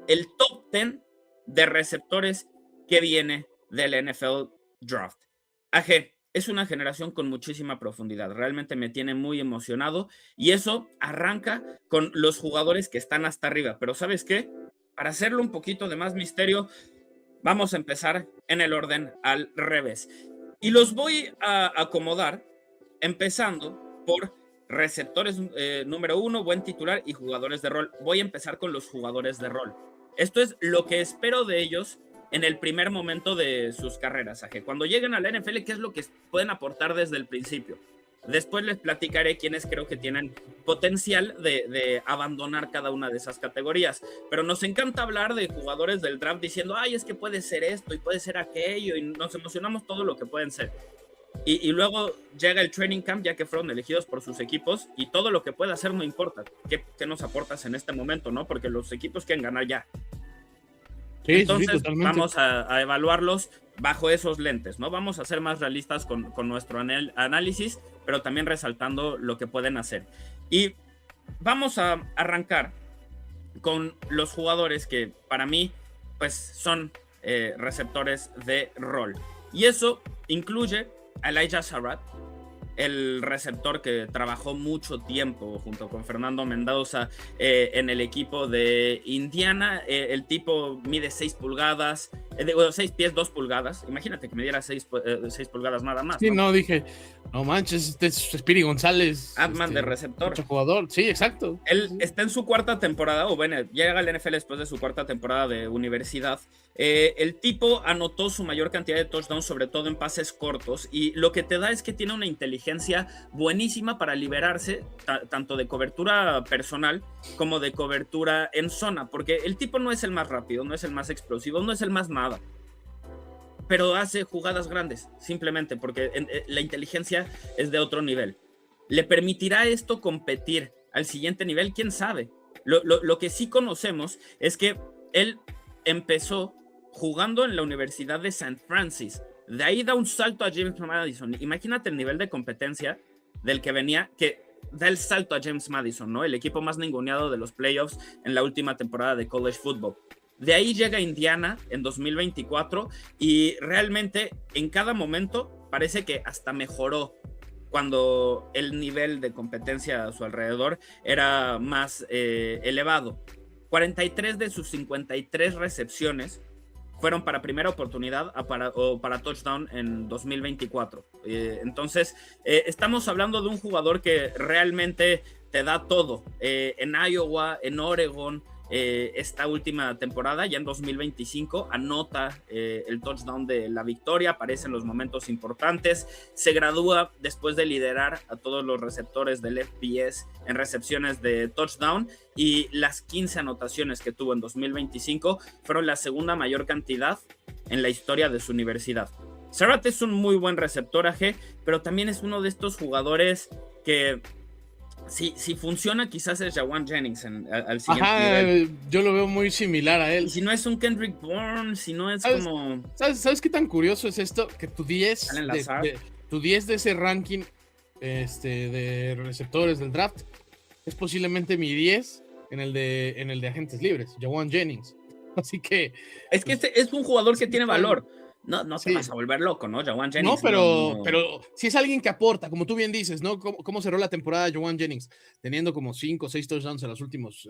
el top 10 de receptores que viene del NFL Draft. AG, es una generación con muchísima profundidad, realmente me tiene muy emocionado y eso arranca con los jugadores que están hasta arriba, pero ¿sabes qué? Para hacerlo un poquito de más misterio, vamos a empezar en el orden al revés. Y los voy a acomodar empezando por receptores número 1, buen titular y jugadores de rol. Voy a empezar con los jugadores de rol. Esto es lo que espero de ellos en el primer momento de sus carreras, Aje. Cuando lleguen a la NFL, ¿qué es lo que pueden aportar desde el principio? Después les platicaré quiénes creo que tienen potencial de abandonar cada una de esas categorías. Pero nos encanta hablar de jugadores del draft diciendo, ay, es que puede ser esto y puede ser aquello, y nos emocionamos todo lo que pueden ser. Y luego llega el training camp, ya que fueron elegidos por sus equipos, y todo lo que pueda hacer no importa. ¿Qué nos aportas en este momento, no? Porque los equipos quieren ganar ya. Sí, entonces sí, vamos a evaluarlos bajo esos lentes, ¿no? Vamos a ser más realistas con nuestro análisis, pero también resaltando lo que pueden hacer. Y vamos a arrancar con los jugadores que para mí pues son receptores de rol. Y eso incluye a Elijah Sarratt, el receptor que trabajó mucho tiempo junto con Fernando Mendoza en el equipo de Indiana. El tipo mide 6 pulgadas, 6 pies 2 pulgadas. Imagínate que me diera 6 pulgadas nada más. Sí, no, dije, no manches, este es Speedy González. Ant-Man de receptor. Mucho jugador, sí, exacto. Él está en su cuarta temporada, o bueno, llega al NFL después de su cuarta temporada de universidad. El tipo anotó su mayor cantidad de touchdowns, sobre todo en pases cortos, y lo que te da es que tiene una inteligencia buenísima para liberarse tanto de cobertura personal como de cobertura en zona, porque el tipo no es el más rápido, no es el más explosivo, no es el más nada, pero hace jugadas grandes, simplemente porque la inteligencia es de otro nivel. ¿Le permitirá esto competir al siguiente nivel? ¿Quién sabe? Lo que sí conocemos es que él empezó jugando en la Universidad de St. Francis. De ahí da un salto a James Madison. Imagínate el nivel de competencia del que venía, que da el salto a James Madison, ¿no? El equipo más ninguneado de los playoffs en la última temporada de college football. De ahí llega a Indiana en 2024 y realmente en cada momento parece que hasta mejoró cuando el nivel de competencia a su alrededor era más elevado. 43 de sus 53 recepciones fueron para primera oportunidad o para touchdown en 2024. Entonces, estamos hablando de un jugador que realmente te da todo. En Iowa, en Oregon, esta última temporada, ya en 2025, anota el touchdown de la victoria, aparece en los momentos importantes, se gradúa después de liderar a todos los receptores del FBS en recepciones de touchdown, y las 15 anotaciones que tuvo en 2025 fueron la segunda mayor cantidad en la historia de su universidad. Sarratt es un muy buen receptor, AG, pero también es uno de estos jugadores que si funciona, quizás es Jauan Jennings al siguiente nivel. Yo lo veo muy similar a él. Y si no es un Kendrick Bourne, si no es como... ¿Sabes qué tan curioso es esto? Que tu 10 de ese ranking de receptores del draft es posiblemente mi 10 en el de agentes libres, Jauan Jennings. Así que... Es que es un jugador que tiene valor. No te vas a volver loco, ¿no? Jauan Jennings. No, pero si es alguien que aporta, como tú bien dices, ¿no? ¿Cómo cerró la temporada Jauan Jennings? Teniendo como 5 o 6 touchdowns en los últimos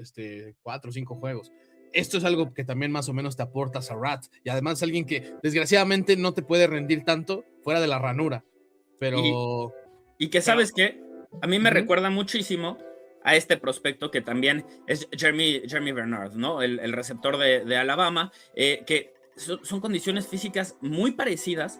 4 o 5 juegos. Esto es algo que también más o menos te aporta Sarratt. Y además es alguien que desgraciadamente no te puede rendir tanto fuera de la ranura. Pero... Y que sabes qué, a mí me recuerda muchísimo a este prospecto que también es Jeremy Bernard, ¿no? El receptor de Alabama, que son condiciones físicas muy parecidas.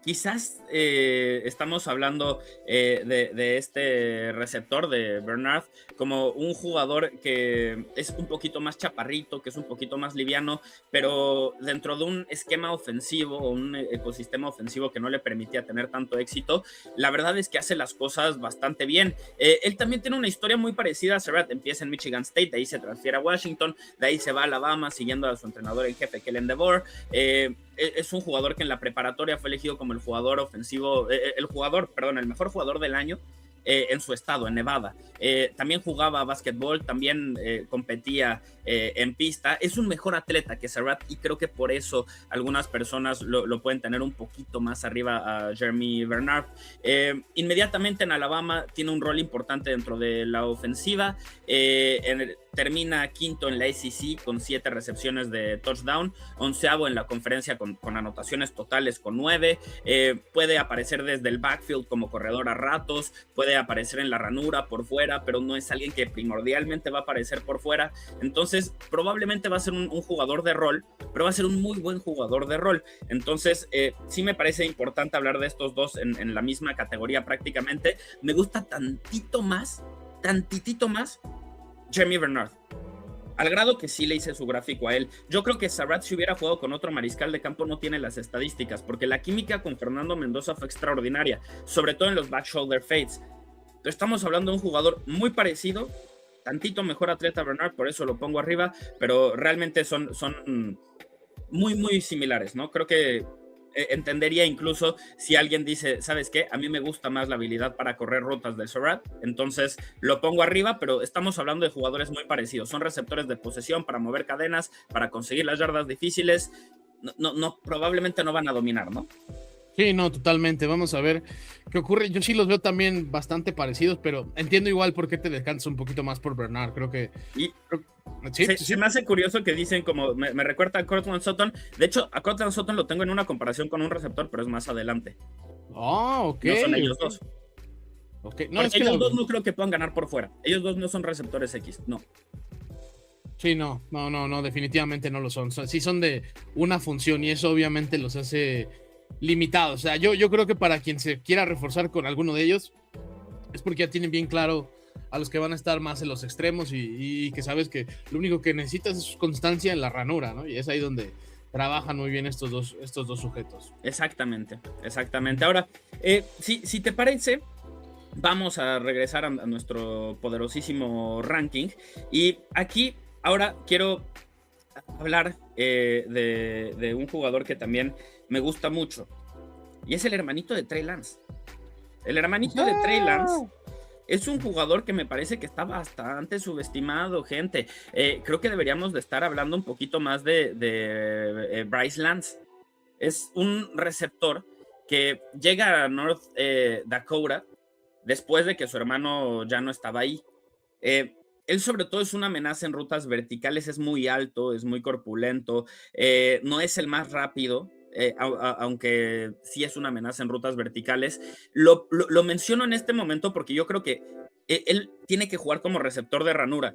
Quizás estamos hablando de este receptor de Bernard como un jugador que es un poquito más chaparrito, que es un poquito más liviano, pero dentro de un esquema ofensivo o un ecosistema ofensivo que no le permitía tener tanto éxito, la verdad es que hace las cosas bastante bien. Él también tiene una historia muy parecida a Sarratt. Empieza en Michigan State, de ahí se transfiere a Washington, de ahí se va a Alabama siguiendo a su entrenador en jefe, Kellen DeBoer. Es un jugador que en la preparatoria fue elegido como el jugador ofensivo, el mejor jugador del año en su estado, en Nevada. También jugaba básquetbol, también competía en pista. Es un mejor atleta que Surratt y creo que por eso algunas personas lo pueden tener un poquito más arriba a Jeremy Bernard. Inmediatamente en Alabama tiene un rol importante dentro de la ofensiva. Termina quinto en la SEC con 7 recepciones de touchdown, 11avo en la conferencia con anotaciones totales con 9. Puede aparecer desde el backfield como corredor a ratos, puede aparecer en la ranura por fuera, pero no es alguien que primordialmente va a aparecer por fuera. Entonces probablemente va a ser un jugador de rol, pero va a ser un muy buen jugador de rol. Entonces sí me parece importante hablar de estos dos en la misma categoría prácticamente. Me gusta tantitito más Jeremy Bernard, al grado que sí le hice su gráfico a él. Yo creo que Surratt, si hubiera jugado con otro mariscal de campo, no tiene las estadísticas, porque la química con Fernando Mendoza fue extraordinaria, sobre todo en los back shoulder fades. Estamos hablando de un jugador muy parecido, tantito mejor atleta Bernard, por eso lo pongo arriba, pero realmente son muy similares, ¿no? Creo que entendería incluso si alguien dice, ¿sabes qué? A mí me gusta más la habilidad para correr rutas de Surratt, entonces lo pongo arriba, pero estamos hablando de jugadores muy parecidos. Son receptores de posesión para mover cadenas, para conseguir las yardas difíciles. Probablemente no van a dominar, ¿no? Sí, no, totalmente. Vamos a ver qué ocurre. Yo sí los veo también bastante parecidos, pero entiendo igual por qué te descansas un poquito más por Bernard. Creo que... Se me hace curioso que dicen como... Me recuerda a Courtland Sutton. De hecho, a Courtland Sutton lo tengo en una comparación con un receptor, pero es más adelante. Ok. No son ellos dos. Okay. No, porque ellos dos no creo que puedan ganar por fuera. Ellos dos no son receptores X, no. Sí, no, definitivamente no lo son. Sí son de una función y eso obviamente los hace... limitados. O sea, yo creo que para quien se quiera reforzar con alguno de ellos es porque ya tienen bien claro a los que van a estar más en los extremos y que sabes que lo único que necesitas es constancia en la ranura, ¿no? Y es ahí donde trabajan muy bien estos dos sujetos. Exactamente. Ahora, si te parece, vamos a regresar a nuestro poderosísimo ranking y aquí ahora quiero hablar de un jugador que también me gusta mucho, y es el hermanito de Trey Lance. El hermanito de Trey Lance es un jugador que me parece que está bastante subestimado, gente. Creo que deberíamos de estar hablando un poquito más de Bryce Lance. Es un receptor que llega a North Dakota después de que su hermano ya no estaba ahí. Él sobre todo es una amenaza en rutas verticales, es muy alto, es muy corpulento, no es el más rápido, aunque sí es una amenaza en rutas verticales. Lo menciono en este momento porque yo creo que él tiene que jugar como receptor de ranura.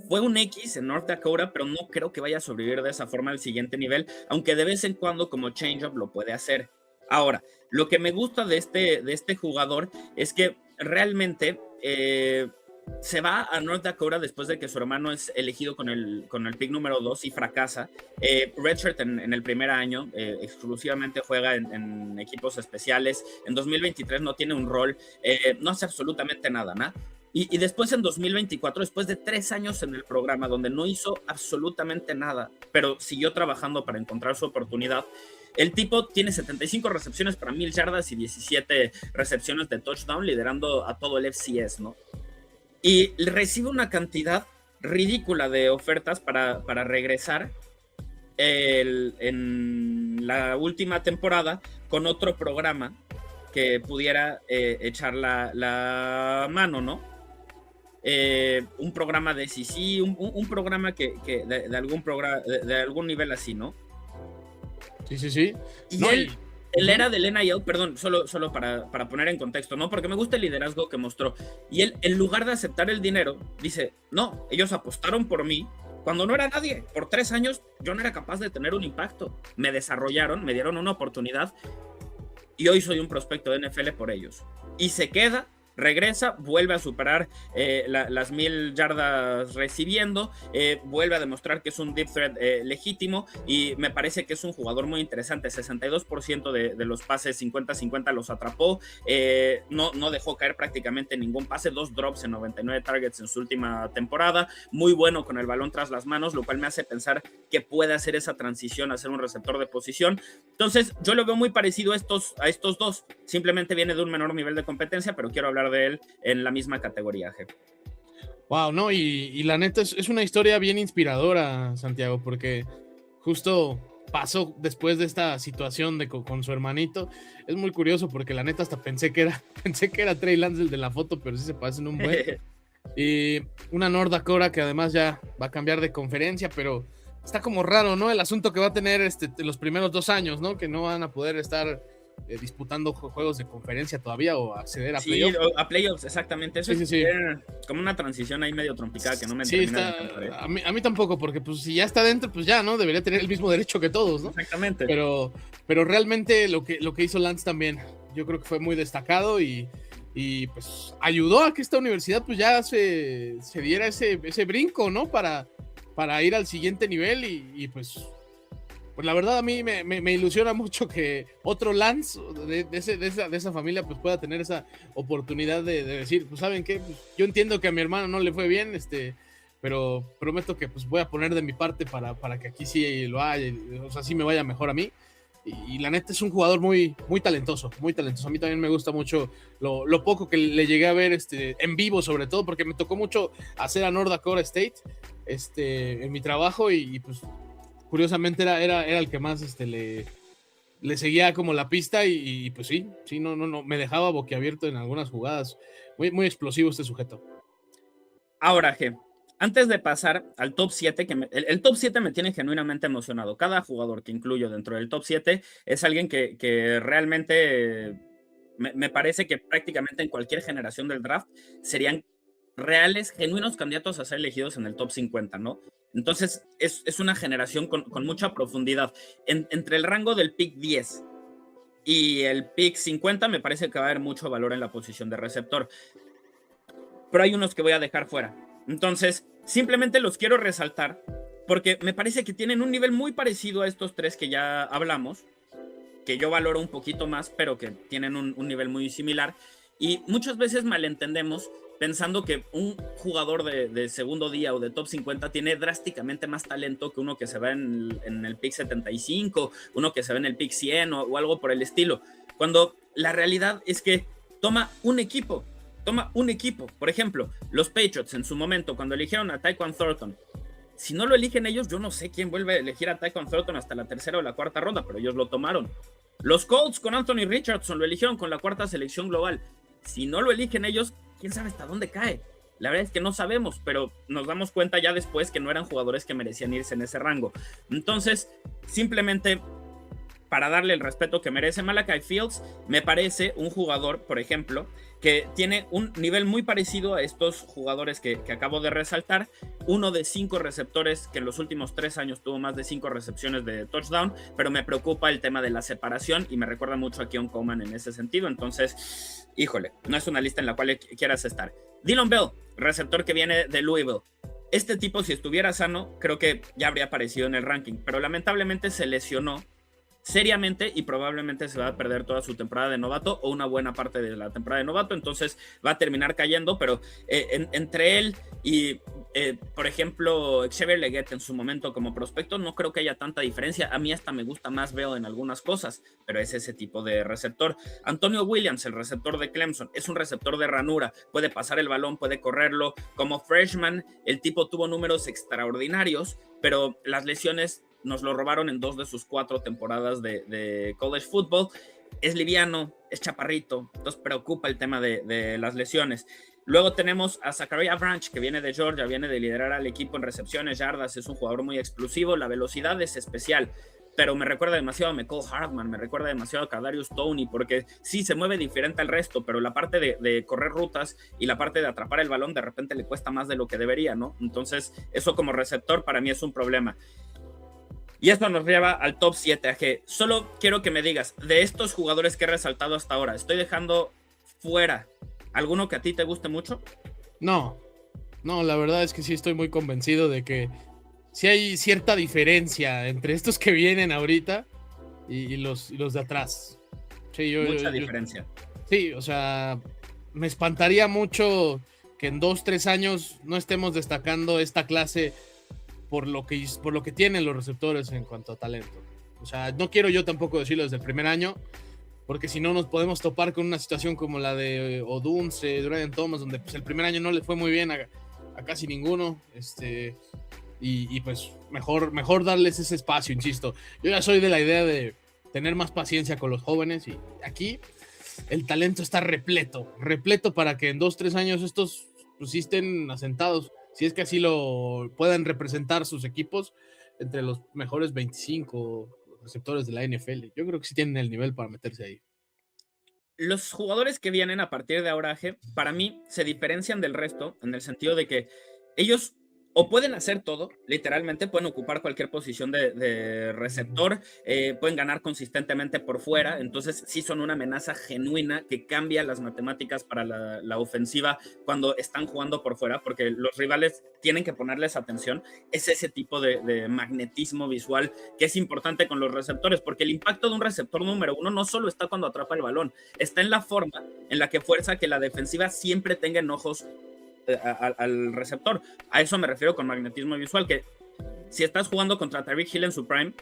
Fue un X en North Dakota, pero no creo que vaya a sobrevivir de esa forma al siguiente nivel, aunque de vez en cuando como change-up lo puede hacer. Ahora, lo que me gusta de este jugador es que realmente... se va a North Dakota después de que su hermano es elegido con el pick número 2 y fracasa. Redshirt en el primer año, exclusivamente juega en equipos especiales. En 2023 no tiene un rol, no hace absolutamente nada, ¿no? Y después en 2024, después de 3 años en el programa donde no hizo absolutamente nada, pero siguió trabajando para encontrar su oportunidad, el tipo tiene 75 recepciones para 1000 yardas y 17 recepciones de touchdown, liderando a todo el FCS, ¿no? Y recibe una cantidad ridícula de ofertas para regresar en la última temporada con otro programa que pudiera echar la mano, ¿no? Un programa de SEC, un programa que de algún nivel así, ¿no? Sí. Y no, él era del NIL, perdón, solo para poner en contexto, ¿no? Porque me gusta el liderazgo que mostró. Y él, en lugar de aceptar el dinero, dice, no, ellos apostaron por mí cuando no era nadie. Por 3 años yo no era capaz de tener un impacto. Me desarrollaron, me dieron una oportunidad y hoy soy un prospecto de NFL por ellos. Y se queda, regresa, vuelve a superar las 1000 yardas recibiendo, vuelve a demostrar que es un deep threat legítimo y me parece que es un jugador muy interesante. 62% de los pases 50-50 los atrapó, no dejó caer prácticamente ningún pase, 2 drops en 99 targets en su última temporada, muy bueno con el balón tras las manos, lo cual me hace pensar que puede hacer esa transición a ser un receptor de posición. Entonces yo lo veo muy parecido a estos dos, simplemente viene de un menor nivel de competencia, pero quiero hablar de él en la misma categoría, G. Wow, no, y la neta es una historia bien inspiradora, Santiago, porque justo pasó después de esta situación con su hermanito. Es muy curioso porque la neta hasta pensé que era, pensé que era Trey Lance el de la foto, pero sí se parecen un buen. Y una North Dakota que además ya va a cambiar de conferencia, pero está como raro, ¿no? El asunto que va a tener los primeros 2 años, ¿no? Que no van a poder estar disputando juegos de conferencia todavía o acceder a Sí, playoffs. a playoffs, exactamente. Eso Sí, sí, sí. es como una transición ahí medio trompicada que no me Sí, termina de está. encantar, ¿eh? A mí tampoco, porque pues si ya está dentro, pues ya, ¿no? Debería tener el mismo derecho que todos, ¿no? Exactamente. Pero realmente lo que hizo Lance también, yo creo que fue muy destacado y pues ayudó a que esta universidad pues ya se diera ese brinco, ¿no? Para ir al siguiente nivel y pues la verdad a mí me ilusiona mucho que otro Lance de esa familia pues pueda tener esa oportunidad de decir, pues saben qué, pues, yo entiendo que a mi hermano no le fue bien, pero prometo que pues voy a poner de mi parte para que aquí sí lo haya, o sea, sí me vaya mejor a mí. Y la neta es un jugador muy, muy talentoso, muy talentoso. A mí también me gusta mucho lo poco que le llegué a ver en vivo, sobre todo, porque me tocó mucho hacer a North Dakota State en mi trabajo y pues curiosamente era el que más le seguía como la pista y pues sí, no, me dejaba boquiabierto en algunas jugadas. Muy, muy explosivo este sujeto. Ahora, G, antes de pasar al top 7, el top 7 me tiene genuinamente emocionado. Cada jugador que incluyo dentro del top 7 es alguien que realmente me parece que prácticamente en cualquier generación del draft serían reales, genuinos candidatos a ser elegidos en el top 50, ¿no? Entonces, es una generación con mucha profundidad. Entre el rango del pick 10 y el pick 50 me parece que va a haber mucho valor en la posición de receptor. Pero hay unos que voy a dejar fuera. Entonces, simplemente los quiero resaltar porque me parece que tienen un nivel muy parecido a estos tres que ya hablamos, que yo valoro un poquito más, pero que tienen un nivel muy similar. Y muchas veces malentendemos pensando que un jugador de segundo día o de top 50 tiene drásticamente más talento que uno que se va en el pick 75, uno que se va en el pick 100 o algo por el estilo. Cuando la realidad es que toma un equipo. Por ejemplo, los Patriots en su momento, cuando eligieron a Tyquan Thornton, si no lo eligen ellos, yo no sé quién vuelve a elegir a Tyquan Thornton hasta la tercera o la cuarta ronda, pero ellos lo tomaron. Los Colts con Anthony Richardson lo eligieron con la cuarta selección global. Si no lo eligen ellos, quién sabe hasta dónde cae. La verdad es que no sabemos, pero nos damos cuenta ya después que no eran jugadores que merecían irse en ese rango. Entonces, simplemente para darle el respeto que merece Malachi Fields, me parece un jugador, por ejemplo, que tiene un nivel muy parecido a estos jugadores que acabo de resaltar, uno de 5 receptores que en los últimos 3 años tuvo más de 5 recepciones de touchdown, pero me preocupa el tema de la separación y me recuerda mucho a Keon Coleman en ese sentido, entonces, híjole, no es una lista en la cual quieras estar. Dillon Bell, receptor que viene de Louisville. Este tipo, si estuviera sano, creo que ya habría aparecido en el ranking, pero lamentablemente se lesionó seriamente y probablemente se va a perder toda su temporada de novato o una buena parte de la temporada de novato, entonces va a terminar cayendo, pero entre él y por ejemplo Xavier Leggett en su momento como prospecto no creo que haya tanta diferencia. A mí hasta me gusta más Bell en algunas cosas, pero es ese tipo de receptor. Antonio Williams, el receptor de Clemson, es un receptor de ranura, puede pasar el balón, puede correrlo. Como freshman el tipo tuvo números extraordinarios, pero las lesiones nos lo robaron en 2 de sus 4 temporadas de college football. Es liviano, es chaparrito, entonces preocupa el tema de las lesiones. Luego tenemos a Zachariah Branch, que viene de Georgia, viene de liderar al equipo en recepciones, yardas, es un jugador muy explosivo, la velocidad es especial, pero me recuerda demasiado a McCall Hardman, me recuerda demasiado a Kadarius Toney, porque sí, se mueve diferente al resto, pero la parte de correr rutas y la parte de atrapar el balón de repente le cuesta más de lo que debería, ¿no? Entonces, eso como receptor para mí es un problema. Y esto nos lleva al top 7, AG. Solo quiero que me digas, de estos jugadores que he resaltado hasta ahora, ¿estoy dejando fuera alguno que a ti te guste mucho? No, la verdad es que sí estoy muy convencido de que sí hay cierta diferencia entre estos que vienen ahorita y los de atrás. Sí, Mucha diferencia. Sí, o sea, me espantaría mucho que en 2-3 años no estemos destacando esta clase por lo que tienen los receptores en cuanto a talento. O sea, no quiero yo tampoco decirlo desde el primer año, porque si no nos podemos topar con una situación como la de Odunze, Dorian Thomas, donde pues el primer año no le fue muy bien a casi ninguno, y pues mejor darles ese espacio, insisto. Yo ya soy de la idea de tener más paciencia con los jóvenes, y aquí el talento está repleto para que en 2-3 años estos pues sí estén asentados, si es que así lo puedan representar sus equipos entre los mejores 25 receptores de la NFL. Yo creo que sí tienen el nivel para meterse ahí. Los jugadores que vienen a partir de ahora, para mí, se diferencian del resto en el sentido de que ellos o pueden hacer todo, literalmente, pueden ocupar cualquier posición de receptor, pueden ganar consistentemente por fuera, entonces sí son una amenaza genuina que cambia las matemáticas para la ofensiva cuando están jugando por fuera, porque los rivales tienen que ponerles atención. Es ese tipo de magnetismo visual que es importante con los receptores, porque el impacto de un receptor número uno no solo está cuando atrapa el balón, está en la forma en la que fuerza que la defensiva siempre tenga en ojos al receptor. A eso me refiero con magnetismo visual, que si estás jugando contra Tyreek Hill en su prime,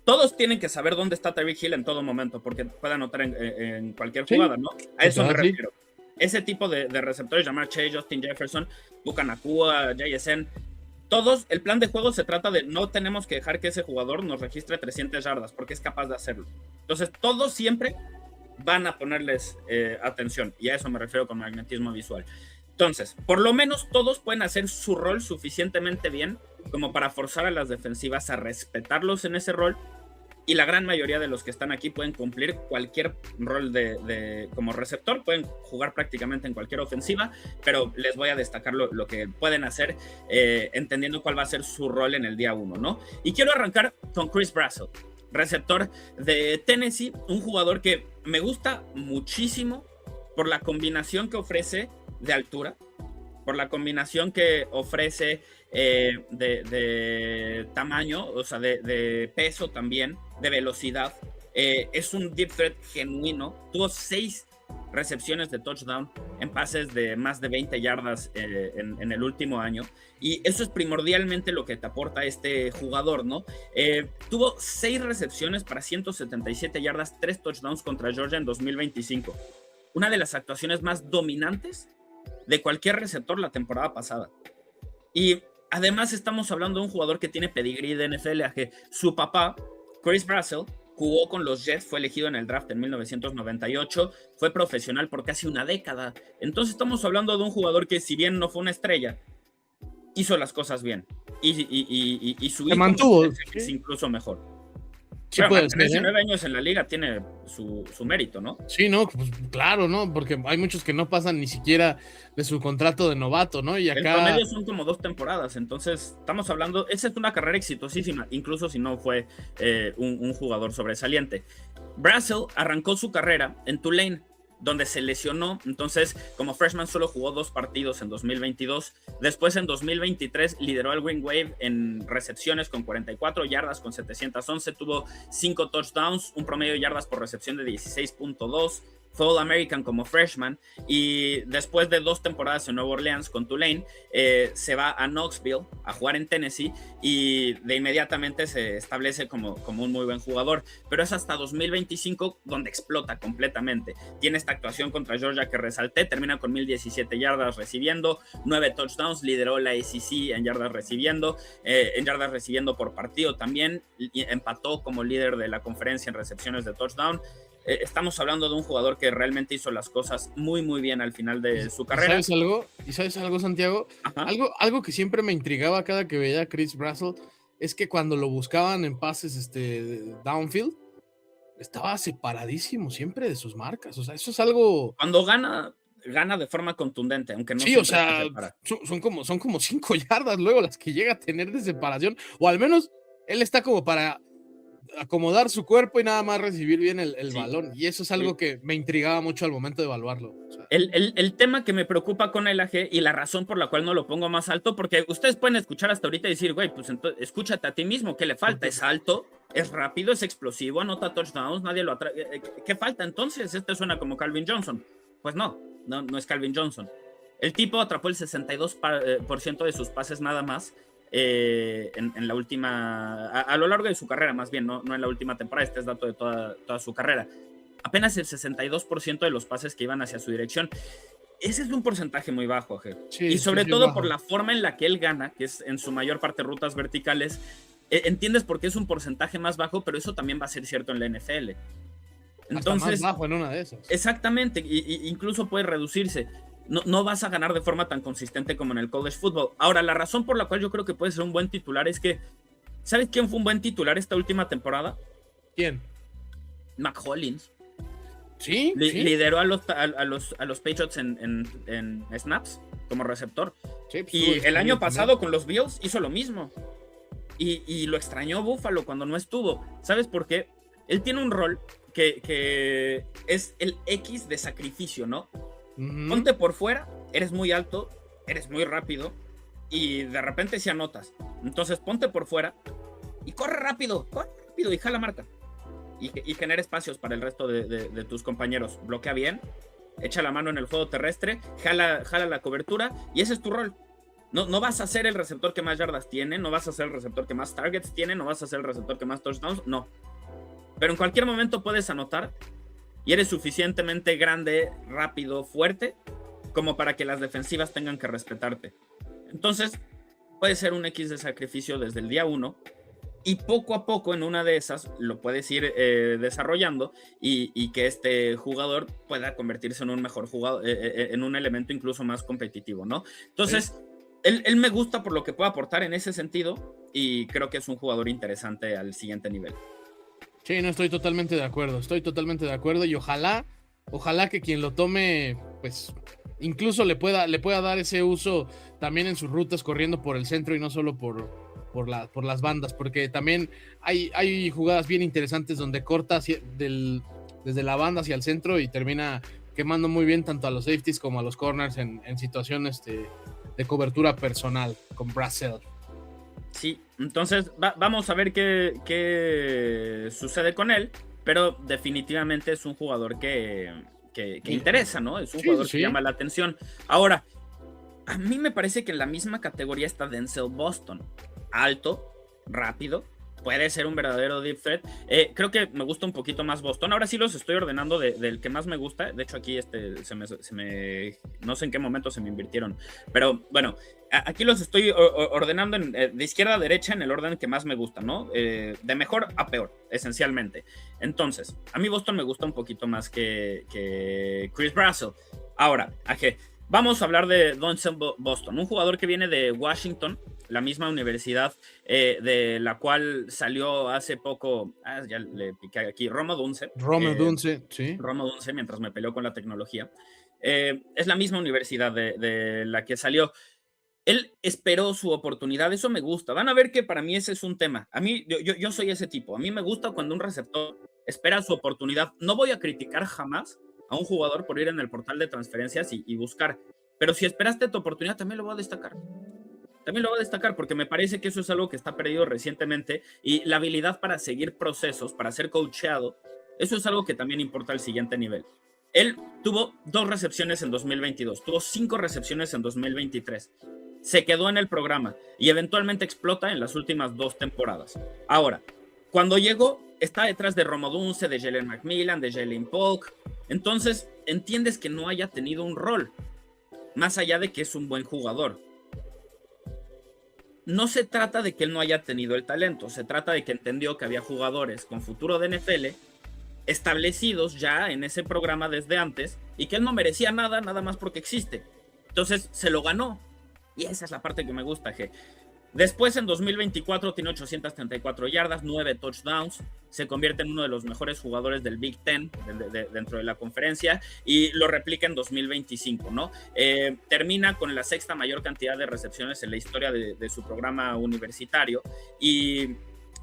todos tienen que saber dónde está Tyreek Hill en todo momento, porque puede anotar en cualquier jugada, ¿no? A eso me refiero. Ese tipo de receptores, Ja'Marr Chase, Justin Jefferson, Puka Nacua, JSN, todos, el plan de juego se trata de no tenemos que dejar que ese jugador nos registre 300 yardas, porque es capaz de hacerlo. Entonces, todos siempre van a ponerles atención, y a eso me refiero con magnetismo visual. Entonces, por lo menos todos pueden hacer su rol suficientemente bien como para forzar a las defensivas a respetarlos en ese rol, y la gran mayoría de los que están aquí pueden cumplir cualquier rol como receptor, pueden jugar prácticamente en cualquier ofensiva, pero les voy a destacar lo que pueden hacer, entendiendo cuál va a ser su rol en el día 1, ¿no? Y quiero arrancar con Chris Brazzell, receptor de Tennessee, un jugador que me gusta muchísimo por la combinación que ofrece de altura, por la combinación que ofrece de tamaño, o sea, de peso también, de velocidad. Es un deep threat genuino. Tuvo 6 recepciones de touchdown en pases de más de 20 yardas en el último año, y eso es primordialmente lo que te aporta este jugador, ¿no? Tuvo 6 recepciones para 177 yardas, 3 touchdowns contra Georgia en 2025. Una de las actuaciones más dominantes de cualquier receptor la temporada pasada. Y además estamos hablando de un jugador que tiene pedigrí de NFL, que su papá, Chris Brazzell, jugó con los Jets, fue elegido en el draft en 1998, fue profesional por casi una década. Entonces estamos hablando de un jugador que, si bien no fue una estrella, hizo las cosas bien. Y su hijo mantuvo, es incluso mejor. Sí, pero puede ser, 19 años en la liga tiene su mérito, ¿no? Sí, no, pues claro, ¿no? Porque hay muchos que no pasan ni siquiera de su contrato de novato, ¿no? Y acá... El promedio son como 2 temporadas, entonces estamos hablando, esa es una carrera exitosísima, incluso si no fue un jugador sobresaliente. Brazzell arrancó su carrera en Tulane, donde se lesionó, entonces como freshman solo jugó 2 partidos en 2022, después en 2023 lideró al Green Wave en recepciones con 44 yardas, con 711, tuvo 5 touchdowns, un promedio de yardas por recepción de 16.2, fue All American como freshman, y después de 2 temporadas en Nueva Orleans con Tulane, se va a Knoxville a jugar en Tennessee, y de inmediatamente se establece como un muy buen jugador, pero es hasta 2025 donde explota completamente. Tiene esta actuación contra Georgia que resalté, termina con 1017 yardas recibiendo, 9 touchdowns, lideró la ACC en yardas recibiendo por partido también, y empató como líder de la conferencia en recepciones de touchdown. Estamos hablando de un jugador que realmente hizo las cosas muy, muy bien al final de su carrera. ¿Sabes algo, Santiago? Algo que siempre me intrigaba cada que veía a Chris Brazzell es que cuando lo buscaban en pases downfield, estaba separadísimo siempre de sus marcas. O sea, eso es algo... Cuando gana de forma contundente, aunque no. Sí, o sea, son como 5 yardas luego las que llega a tener de separación, o al menos él está como para acomodar su cuerpo y nada más recibir bien el balón, y eso es algo que me intrigaba mucho al momento de evaluarlo. O sea, el tema que me preocupa con el AG, y la razón por la cual no lo pongo más alto, porque ustedes pueden escuchar hasta ahorita y decir, güey, pues entonces escúchate a ti mismo, ¿qué le falta? Es alto, es rápido, es explosivo, anota touchdowns, nadie lo atrae. ¿Qué falta entonces? Suena como Calvin Johnson. Pues no es Calvin Johnson. El tipo atrapó el 62% de sus pases nada más en la última, a lo largo de su carrera, más bien, no en la última temporada. Este es dato de toda su carrera. Apenas el 62% de los pases que iban hacia su dirección. ese es un porcentaje muy bajo, G. Sí, Y sí, sobre sí, todo bajo. por la forma en la que él gana, que es en su mayor parte rutas verticales, entiendes por qué es un porcentaje más bajo, pero eso también va a ser cierto en la NFL. Hasta más Entonces, bajo en una de esas. exactamente, incluso puede reducirse. No vas a ganar de forma tan consistente como en el college football. Ahora, la razón por la cual yo creo que puede ser un buen titular es que, ¿sabes quién fue un buen titular esta última temporada? ¿Quién? Mac Hollins. Sí, sí. Lideró a los Patriots en snaps como receptor. Sí, pues, Y el año pasado también. con los Bills hizo lo mismo. Y lo extrañó Buffalo cuando no estuvo. ¿Sabes por qué? Él tiene un rol que es el X de sacrificio, ¿no? Ponte por fuera, eres muy alto, eres muy rápido y de repente si anotas. Entonces ponte por fuera y corre rápido y jala marca. Y genera espacios para el resto de tus compañeros. Bloquea bien, echa la mano en el juego terrestre, jala la cobertura y ese es tu rol. No vas a ser el receptor que más yardas tiene, no vas a ser el receptor que más targets tiene, no vas a ser el receptor que más touchdowns, no. Pero en cualquier momento puedes anotar y eres suficientemente grande, rápido, fuerte, como para que las defensivas tengan que respetarte. Entonces, puede ser un X de sacrificio desde el día 1 y poco a poco en una de esas lo puedes ir desarrollando y que este jugador pueda convertirse en un mejor jugador, en un elemento incluso más competitivo, ¿no? Entonces, él me gusta por lo que puede aportar en ese sentido y creo que es un jugador interesante al siguiente nivel. Sí, no, estoy totalmente de acuerdo y ojalá que quien lo tome, pues incluso le pueda dar ese uso también en sus rutas corriendo por el centro y no solo por las bandas, porque también hay jugadas bien interesantes donde corta desde la banda hacia el centro y termina quemando muy bien tanto a los safeties como a los corners en situaciones de cobertura personal con Brazzell. Sí, entonces vamos a ver qué sucede con él, pero definitivamente es un jugador que interesa, ¿no? Es un jugador que llama la atención. Ahora, a mí me parece que en la misma categoría está Denzel Boston. Alto, rápido, puede ser un verdadero deep threat. Creo que me gusta un poquito más Boston. Ahora sí los estoy ordenando del que más me gusta. De hecho, aquí no sé en qué momento se me invirtieron. Pero bueno, aquí los estoy ordenando de izquierda a derecha en el orden que más me gusta, ¿no? De mejor a peor, esencialmente. Entonces, a mí Boston me gusta un poquito más que Chris Brazzell. Ahora, vamos a hablar de Denzel Boston, un jugador que viene de Washington, la misma universidad de la cual salió hace poco, ya le piqué aquí, Rome Odunze, sí. Rome Odunze, mientras me peleó con la tecnología. Es la misma universidad de la que salió. Él esperó su oportunidad, eso me gusta. Van a ver que para mí ese es un tema. A mí, yo soy ese tipo. A mí me gusta cuando un receptor espera su oportunidad. No voy a criticar jamás a un jugador por ir en el portal de transferencias y buscar. Pero si esperaste tu oportunidad, también lo voy a destacar. También lo voy a destacar porque me parece que eso es algo que está perdido recientemente y la habilidad para seguir procesos, para ser coacheado, eso es algo que también importa al siguiente nivel. Él tuvo 2 recepciones en 2022, tuvo 5 recepciones en 2023. Se quedó en el programa y eventualmente explota en las últimas 2 temporadas. Ahora, cuando llegó, está detrás de Rome Odunze, de Jalen McMillan, de Jalen Polk. Entonces, entiendes que no haya tenido un rol, más allá de que es un buen jugador. No se trata de que él no haya tenido el talento, se trata de que entendió que había jugadores con futuro de NFL establecidos ya en ese programa desde antes y que él no merecía nada más porque existe. Entonces se lo ganó y esa es la parte que me gusta, G. Después en 2024 tiene 834 yardas, 9 touchdowns, se convierte en uno de los mejores jugadores del Big Ten dentro de la conferencia y lo replica en 2025, ¿no? Termina con la 6ª mayor cantidad de recepciones en la historia de su programa universitario y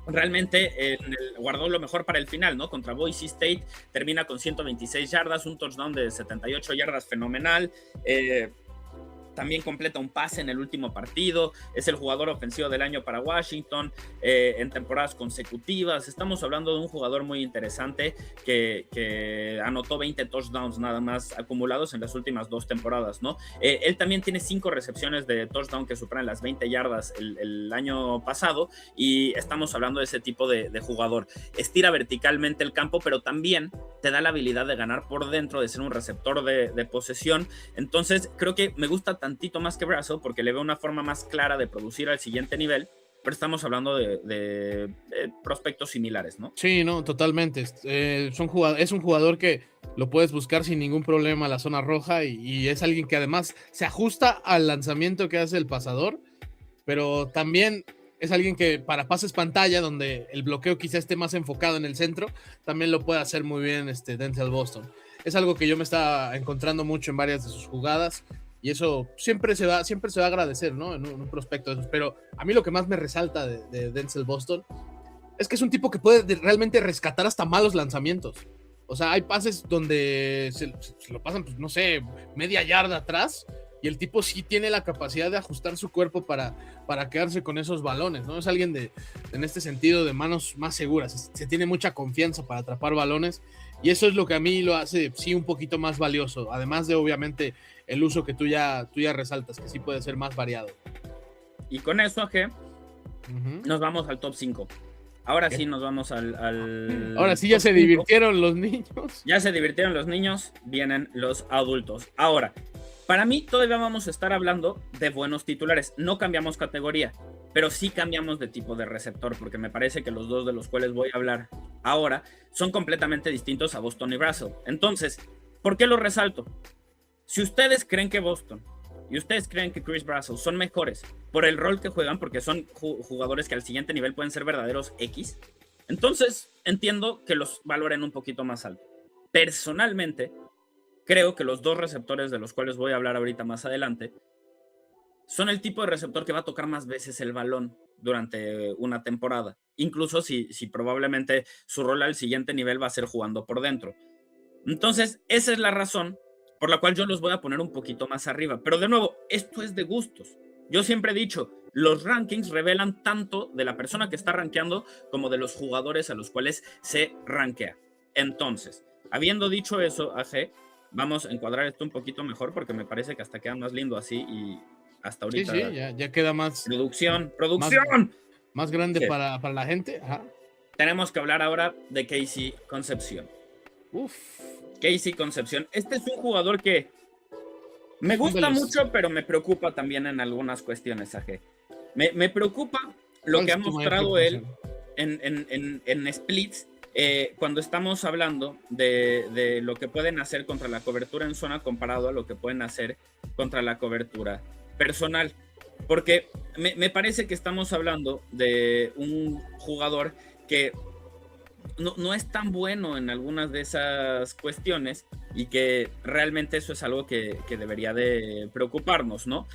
realmente guardó lo mejor para el final, ¿no? Contra Boise State termina con 126 yardas, un touchdown de 78 yardas fenomenal. También completa un pase en el último partido, es el jugador ofensivo del año para Washington en temporadas consecutivas. Estamos hablando de un jugador muy interesante que anotó 20 touchdowns nada más acumulados en las últimas 2 temporadas, ¿no? Él también tiene 5 recepciones de touchdown que superan las 20 yardas el año pasado y estamos hablando de ese tipo de jugador. Estira verticalmente el campo, pero también te da la habilidad de ganar por dentro, de ser un receptor de posesión. Entonces creo que me gusta tantito más que Brasso porque le veo una forma más clara de producir al siguiente nivel, pero estamos hablando de prospectos similares, ¿no? Sí, no, totalmente. Es un jugador que lo puedes buscar sin ningún problema a la zona roja y es alguien que además se ajusta al lanzamiento que hace el pasador, pero también es alguien que para pases pantalla, donde el bloqueo quizá esté más enfocado en el centro, también lo puede hacer muy bien Denzel Boston. Es algo que yo me estaba encontrando mucho en varias de sus jugadas y eso siempre se va a agradecer, ¿no? En un prospecto de esos. Pero a mí lo que más me resalta de Denzel Boston es que es un tipo que puede realmente rescatar hasta malos lanzamientos. O sea, hay pases donde se lo pasan, pues, no sé, media yarda atrás y el tipo sí tiene la capacidad de ajustar su cuerpo para quedarse con esos balones, ¿no? Es alguien en este sentido de manos más seguras, se tiene mucha confianza para atrapar balones y eso es lo que a mí lo hace sí un poquito más valioso, además de obviamente el uso que tú ya resaltas, que sí puede ser más variado. Y con eso, AG, nos vamos al top 5. Ahora sí nos vamos al Ahora sí ya se divirtieron los niños. Ya se divirtieron los niños, vienen los adultos. Ahora, para mí todavía vamos a estar hablando de buenos titulares. No cambiamos categoría, pero sí cambiamos de tipo de receptor, porque me parece que los dos de los cuales voy a hablar ahora son completamente distintos a Boston y Brasso. Entonces, ¿por qué lo resalto? Si ustedes creen que Boston y ustedes creen que Chris Brasso son mejores por el rol que juegan, porque son jugadores que al siguiente nivel pueden ser verdaderos X, entonces entiendo que los valoren un poquito más alto. Personalmente, creo que los dos receptores de los cuales voy a hablar ahorita más adelante son el tipo de receptor que va a tocar más veces el balón durante una temporada, incluso si probablemente su rol al siguiente nivel va a ser jugando por dentro. Entonces, esa es la razón por la cual yo los voy a poner un poquito más arriba. Pero de nuevo, esto es de gustos. Yo siempre he dicho, los rankings revelan tanto de la persona que está rankeando como de los jugadores a los cuales se rankea. Entonces, habiendo dicho eso, AG, vamos a encuadrar esto un poquito mejor porque me parece que hasta queda más lindo así y hasta ahorita... Sí, ya queda más... ¡Producción! Más grande sí. para la gente. Ajá. Tenemos que hablar ahora de Casey Concepción. Casey Concepción. Este es un jugador que me gusta mucho, pero me preocupa también en algunas cuestiones, AG. Me preocupa lo que ha mostrado él en splits, cuando estamos hablando de lo que pueden hacer contra la cobertura en zona comparado a lo que pueden hacer contra la cobertura personal. Porque me parece que estamos hablando de un jugador que no es tan bueno en algunas de esas cuestiones y que realmente eso es algo que debería de preocuparnos, ¿no?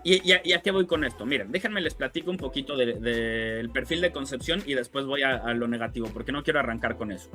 ¿Y a qué voy con esto? Miren, déjenme les platico un poquito del perfil de Concepción y después voy a lo negativo, porque no quiero arrancar con eso.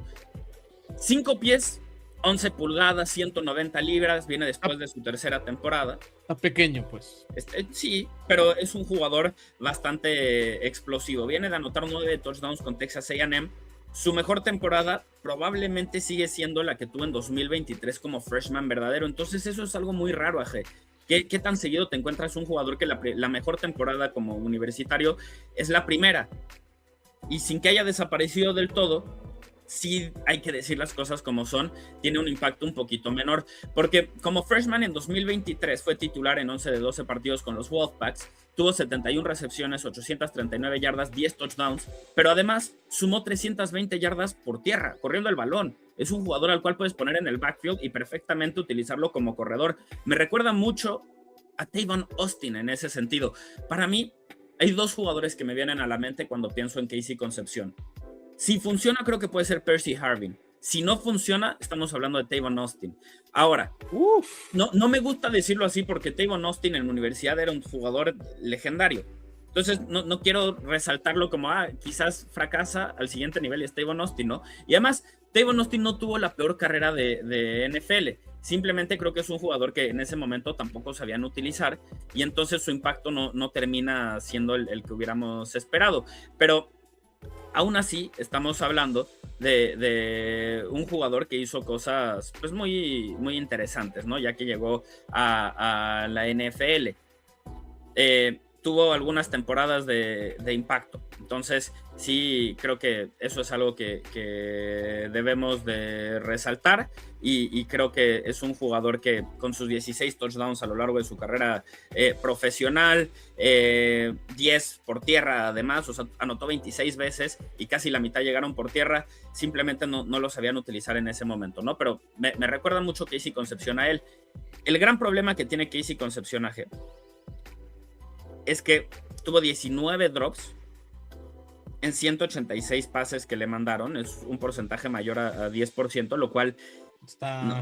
5 pies, 11 pulgadas, 190 libras, viene después de su tercera temporada. Está pequeño, pues. Sí, pero es un jugador bastante explosivo. Viene de anotar 9 touchdowns con Texas A&M. Su mejor temporada probablemente sigue siendo la que tuvo en 2023 como freshman verdadero. Entonces eso es algo muy raro, AG. ¿Qué tan seguido te encuentras un jugador que la mejor temporada como universitario es la primera? Y sin que haya desaparecido del todo, sí hay que decir las cosas como son, tiene un impacto un poquito menor, porque como freshman en 2023 fue titular en 11 de 12 partidos con los Wolfpacks, tuvo 71 recepciones, 839 yardas, 10 touchdowns, pero además sumó 320 yardas por tierra, corriendo el balón. Es un jugador al cual puedes poner en el backfield y perfectamente utilizarlo como corredor. Me recuerda mucho a Tavon Austin en ese sentido. Para mí, hay dos jugadores que me vienen a la mente cuando pienso en Casey Concepción. Si funciona, creo que puede ser Percy Harvin. Si no funciona, estamos hablando de Tavon Austin. Ahora, no me gusta decirlo así porque Tavon Austin en la universidad era un jugador legendario. Entonces, no quiero resaltarlo como, quizás fracasa al siguiente nivel y es Tavon Austin, ¿no? Y además, Tavon Austin no tuvo la peor carrera de NFL. Simplemente creo que es un jugador que en ese momento tampoco sabían utilizar y entonces su impacto no termina siendo el que hubiéramos esperado. Pero aún así, estamos hablando de un jugador que hizo cosas pues muy, muy interesantes, ¿no? Ya que llegó a la NFL. tuvo algunas temporadas de impacto. Entonces, sí, creo que eso es algo que debemos de resaltar y creo que es un jugador que con sus 16 touchdowns a lo largo de su carrera profesional, 10 por tierra además, o sea, anotó 26 veces y casi la mitad llegaron por tierra, simplemente no lo sabían utilizar en ese momento, ¿no? Pero me recuerda mucho Casey Concepción a él. El gran problema que tiene Casey Concepción a G es que tuvo 19 drops en 186 pases que le mandaron, es un porcentaje mayor a 10%, lo cual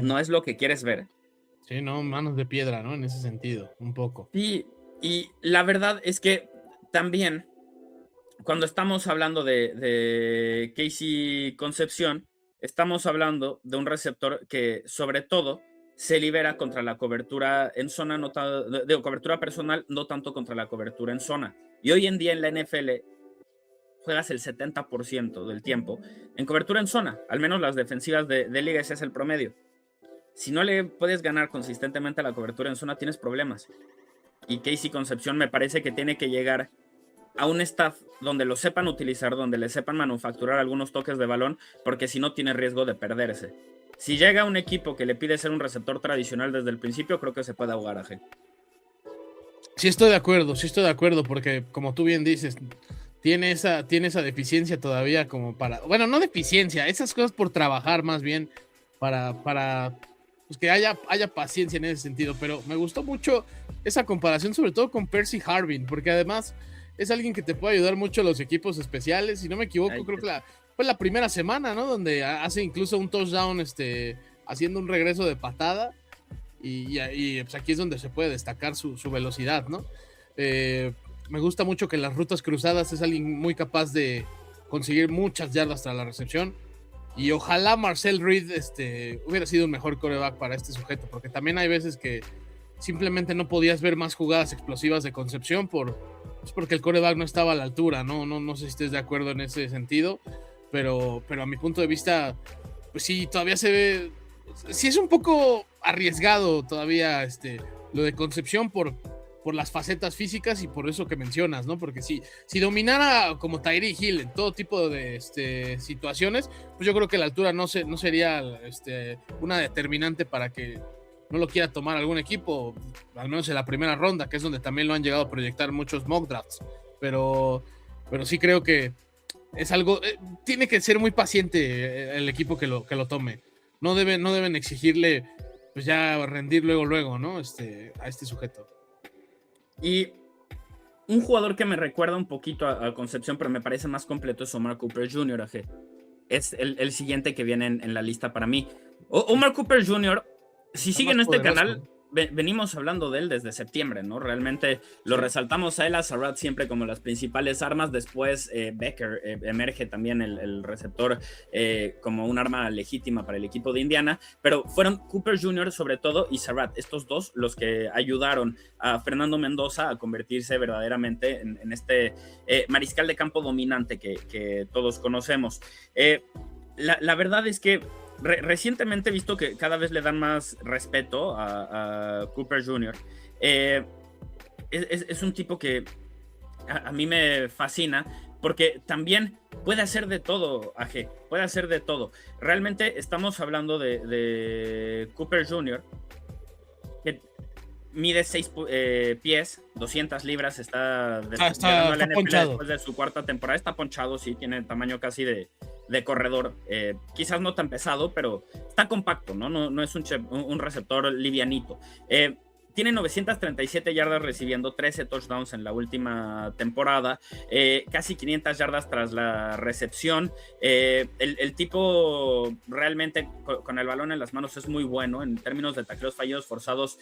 no es lo que quieres ver. Sí, no, manos de piedra, ¿no? En ese sentido, un poco. Sí, y la verdad es que también, cuando estamos hablando de Casey Concepción, estamos hablando de un receptor que, sobre todo, se libera contra la cobertura en zona, de cobertura personal, no tanto contra la cobertura en zona. Y hoy en día en la NFL juegas el 70% del tiempo en cobertura en zona, al menos las defensivas de liga, ese es el promedio. Si no le puedes ganar consistentemente a la cobertura en zona, tienes problemas. Y Casey Concepción me parece que tiene que llegar a un staff donde lo sepan utilizar, donde le sepan manufacturar algunos toques de balón, porque si no tiene riesgo de perderse. Si llega a un equipo que le pide ser un receptor tradicional desde el principio, creo que se puede ahogar a G. Sí estoy de acuerdo, porque como tú bien dices, tiene esa deficiencia todavía como para, bueno, no deficiencia, esas cosas por trabajar más bien, para pues que haya paciencia en ese sentido, pero me gustó mucho esa comparación, sobre todo con Percy Harvin, porque además es alguien que te puede ayudar mucho a los equipos especiales, si no me equivoco, creo que fue la primera semana, ¿no? Donde hace incluso un touchdown, haciendo un regreso de patada, y pues aquí es donde se puede destacar su velocidad, ¿no? Me gusta mucho que en las rutas cruzadas es alguien muy capaz de conseguir muchas yardas tras la recepción, y ojalá Marcel Reed hubiera sido un mejor quarterback para este sujeto, porque también hay veces que simplemente no podías ver más jugadas explosivas de Concepción porque el quarterback no estaba a la altura, no sé si estés de acuerdo en ese sentido, pero a mi punto de vista, pues sí, todavía se ve, sí es un poco arriesgado todavía lo de Concepción por las facetas físicas y por eso que mencionas, ¿no? Porque si dominara como Tyreek Hill en todo tipo de situaciones, pues yo creo que la altura no sería una determinante para que no lo quiera tomar algún equipo, al menos en la primera ronda, que es donde también lo han llegado a proyectar muchos mock drafts, pero sí creo que es algo, tiene que ser muy paciente el equipo que lo tome, no deben exigirle pues ya rendir luego, ¿no? A este sujeto. Y un jugador que me recuerda un poquito a Concepción, pero me parece más completo, es Omar Cooper Jr. AG. Es el siguiente que viene en la lista para mí. Omar Cooper Jr., si siguen este canal, venimos hablando de él desde septiembre, ¿no? Realmente lo resaltamos a él, a Surratt siempre como las principales armas. Después Becker emerge también el receptor como un arma legítima para el equipo de Indiana, pero fueron Cooper Jr. sobre todo y Surratt, estos dos los que ayudaron a Fernando Mendoza a convertirse verdaderamente en este mariscal de campo dominante que todos conocemos. La verdad es que recientemente he visto que cada vez le dan más respeto a Cooper Jr. Es un tipo que a mí me fascina porque también puede hacer de todo, AG, puede hacer de todo. Realmente estamos hablando de Cooper Jr., que mide 6 pies, 200 libras, está ponchado. después de su cuarta temporada, está ponchado, sí, tiene el tamaño casi de corredor, quizás no tan pesado, pero está compacto, no es un receptor livianito. Tiene 937 yardas recibiendo, 13 touchdowns en la última temporada, casi 500 yardas tras la recepción. El tipo realmente con el balón en las manos es muy bueno en términos de tacleos fallidos forzados,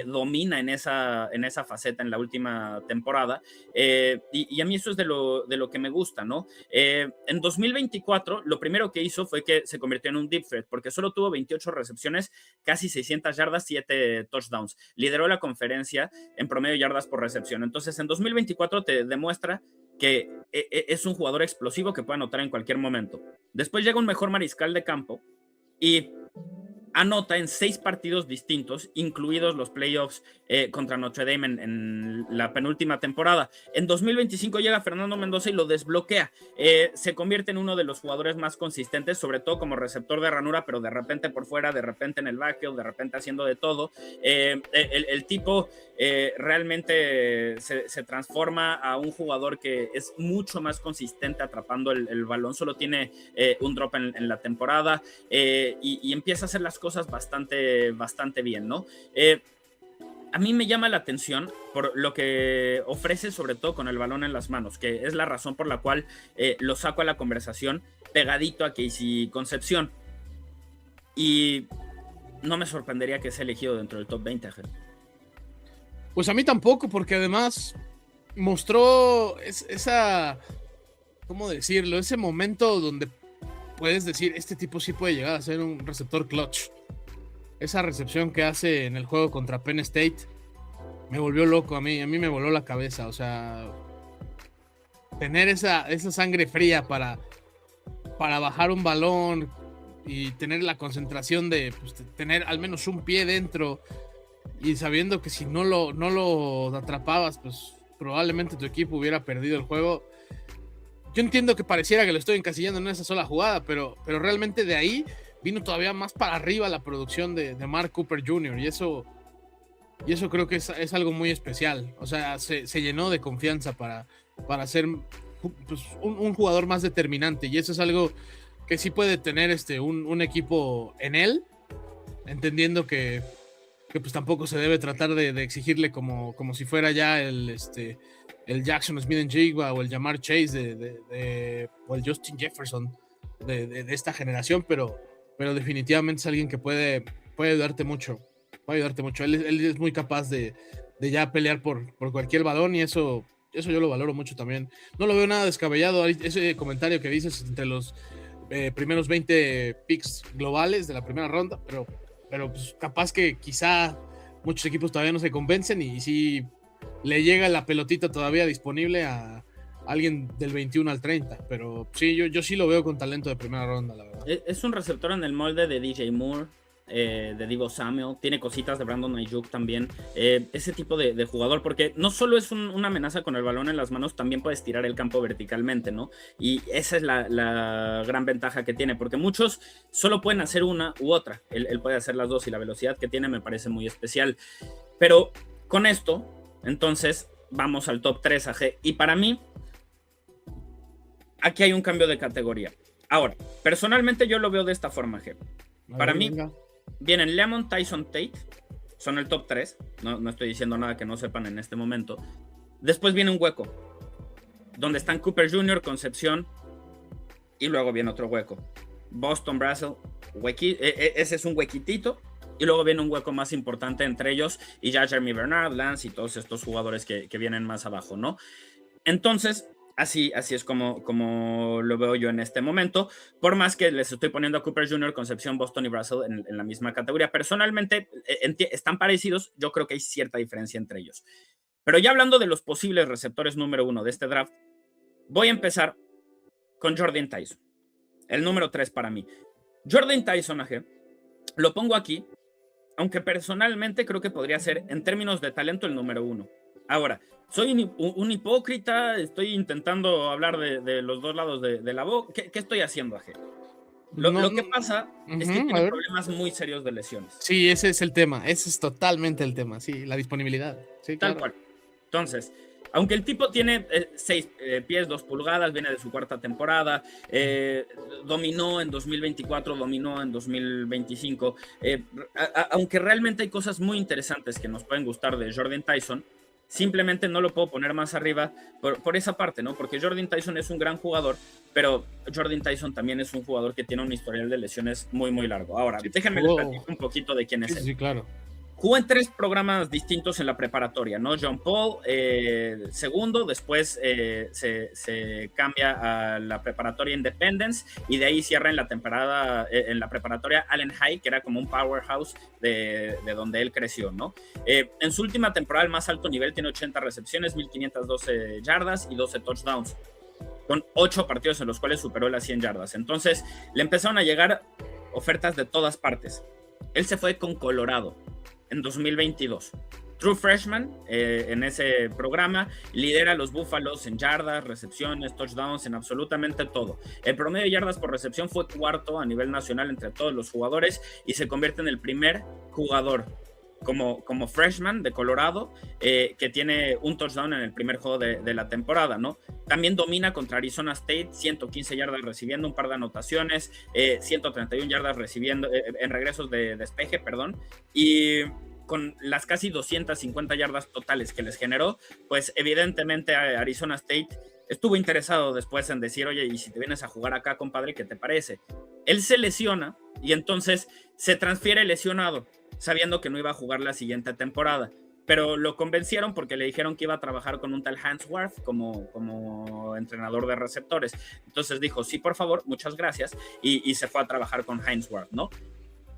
domina en esa faceta en la última temporada, y a mí eso es de lo que me gusta, ¿no? En 2024 lo primero que hizo fue que se convirtió en un deep threat porque solo tuvo 28 recepciones, casi 600 yardas, 7 touchdowns. Lideró la conferencia en promedio de yardas por recepción. Entonces, en 2024 te demuestra que es un jugador explosivo que puede anotar en cualquier momento. Después llega un mejor mariscal de campo y anota en 6 partidos distintos, incluidos los playoffs contra Notre Dame en la penúltima temporada. En 2025 llega Fernando Mendoza y lo desbloquea. Se convierte en uno de los jugadores más consistentes, sobre todo como receptor de ranura, pero de repente por fuera, de repente en el backfield, de repente haciendo de todo. El tipo realmente se transforma a un jugador que es mucho más consistente atrapando el balón. Solo tiene un drop en la temporada y empieza a hacer las cosas bastante bien, ¿no? A mí me llama la atención por lo que ofrece, sobre todo con el balón en las manos, que es la razón por la cual lo saco a la conversación pegadito a Casey Concepción. Y no me sorprendería que sea elegido dentro del top 20. Pues a mí tampoco, porque además mostró esa, ¿cómo decirlo? Ese momento donde puedes decir, este tipo sí puede llegar a ser un receptor clutch. Esa recepción que hace en el juego contra Penn State me volvió loco a mí me voló la cabeza. O sea, tener esa sangre fría para bajar un balón y tener la concentración de pues, tener al menos un pie dentro y sabiendo que si no lo atrapabas, pues probablemente tu equipo hubiera perdido el juego. Yo entiendo que pareciera que lo estoy encasillando en esa sola jugada, pero realmente de ahí vino todavía más para arriba la producción de Mark Cooper Jr. y eso creo que es algo muy especial. O sea, se llenó de confianza para ser pues, un jugador más determinante, y eso es algo que sí puede tener un equipo en él, entendiendo que pues tampoco se debe tratar de exigirle como si fuera ya el Jackson Smith-Njigba o el Ja'Marr Chase o el Justin Jefferson de esta generación, pero definitivamente es alguien que puede ayudarte mucho. Él es muy capaz de ya pelear por cualquier balón, y eso yo lo valoro mucho también. No lo veo nada descabellado ese comentario que dices entre los primeros 20 picks globales de la primera ronda, pero pues capaz que quizá muchos equipos todavía no se convencen y si le llega la pelotita todavía disponible a alguien del 21 al 30, pero sí, yo sí lo veo con talento de primera ronda, la verdad. Es un receptor en el molde de DJ Moore, de Deebo Samuel, tiene cositas de Brandon Ayuk también, ese tipo de jugador, porque no solo es una amenaza con el balón en las manos, también puede estirar el campo verticalmente, ¿no? Y esa es la gran ventaja que tiene, porque muchos solo pueden hacer una u otra, él puede hacer las dos, y la velocidad que tiene me parece muy especial. Pero con esto, entonces, vamos al top 3 AG, y para mí aquí hay un cambio de categoría. Ahora, personalmente yo lo veo de esta forma, G. Para mí, vienen Lemon, Tyson, Tate, son el top 3, no estoy diciendo nada que no sepan en este momento. Después viene un hueco, donde están Cooper Jr., Concepción, y luego viene otro hueco. Boston, Brazzell, ese es un huequitito, y luego viene un hueco más importante entre ellos, y ya Jeremy Bernard, Lance y todos estos jugadores que vienen más abajo, ¿no? Entonces, así es como lo veo yo en este momento, por más que les estoy poniendo a Cooper Jr., Concepción, Boston y Brazzell en la misma categoría. Personalmente, están parecidos, yo creo que hay cierta diferencia entre ellos. Pero ya hablando de los posibles receptores número 1 de este draft, voy a empezar con Jordan Tyson, el número 3 para mí. Jordan Tyson, lo pongo aquí, aunque personalmente creo que podría ser, en términos de talento, el número 1. Ahora, soy un hipócrita, estoy intentando hablar de los dos lados de la boca. ¿Qué estoy haciendo, AG? Lo que pasa es que tiene problemas muy serios de lesiones. Sí, ese es el tema, ese es totalmente el tema, sí, la disponibilidad. Sí, tal cual. Entonces, aunque el tipo tiene 6 pies, 2 pulgadas, viene de su 4ª temporada, dominó en 2024, dominó en 2025, aunque realmente hay cosas muy interesantes que nos pueden gustar de Jordan Tyson, simplemente no lo puedo poner más arriba por esa parte, ¿no? Porque Jordan Tyson es un gran jugador, pero Jordan Tyson también es un jugador que tiene un historial de lesiones muy, muy largo. Ahora, sí, déjenme les platico un poquito de quién es él. Sí, claro. Jugó en 3 programas distintos en la preparatoria, ¿no? John Paul, segundo, después se cambia a la preparatoria Independence y de ahí cierra en la preparatoria Allen High, que era como un powerhouse de donde él creció, ¿no? En su última temporada, al más alto nivel, tiene 80 recepciones, 1,512 yardas y 12 touchdowns, con 8 partidos en los cuales superó las 100 yardas. Entonces, le empezaron a llegar ofertas de todas partes. Él se fue con Colorado en 2022. True Freshman en ese programa, lidera a los Búfalos en yardas, recepciones, touchdowns, en absolutamente todo. El promedio de yardas por recepción fue cuarto a nivel nacional entre todos los jugadores y se convierte en el primer jugador como freshman de Colorado que tiene un touchdown en el primer juego de la temporada, ¿no? También domina contra Arizona State, 115 yardas recibiendo, un par de anotaciones, 131 yardas recibiendo en regresos de despeje, perdón, y con las casi 250 yardas totales que les generó, pues evidentemente Arizona State estuvo interesado después en decir, oye, y si te vienes a jugar acá, compadre, ¿qué te parece? Él se lesiona y entonces se transfiere lesionado, sabiendo que no iba a jugar la siguiente temporada, pero lo convencieron porque le dijeron que iba a trabajar con un tal Hans Warf como entrenador de receptores. Entonces dijo, sí, por favor, muchas gracias, y se fue a trabajar con Hines Ward, ¿no?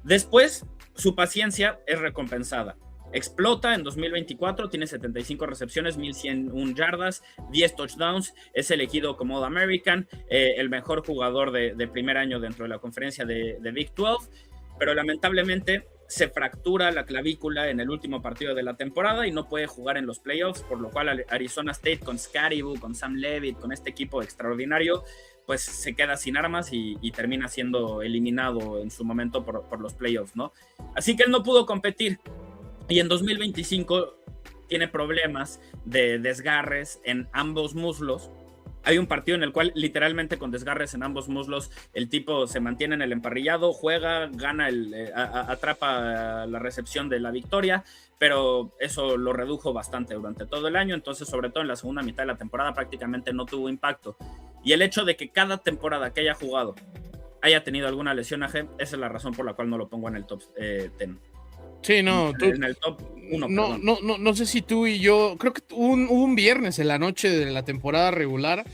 Después, su paciencia es recompensada. Explota en 2024, tiene 75 recepciones, 1101 yardas, 10 touchdowns, es elegido como All American, el mejor jugador de primer año dentro de la conferencia de Big 12, pero lamentablemente se fractura la clavícula en el último partido de la temporada y no puede jugar en los playoffs, por lo cual Arizona State con Scaribu, con Sam Levitt, con este equipo extraordinario, pues se queda sin armas y termina siendo eliminado en su momento por los playoffs, ¿no? Así que él no pudo competir y en 2025 tiene problemas de desgarres en ambos muslos. Hay un partido en el cual literalmente con desgarres en ambos muslos el tipo se mantiene en el emparrillado, juega, gana, atrapa la recepción de la victoria, pero eso lo redujo bastante durante todo el año, entonces sobre todo en la segunda mitad de la temporada prácticamente no tuvo impacto. Y el hecho de que cada temporada que haya jugado haya tenido alguna lesión, esa es la razón por la cual no lo pongo en el top 10. Sí, no, en el top 1. No sé si tú y yo, creo que hubo un viernes en la noche de la temporada regular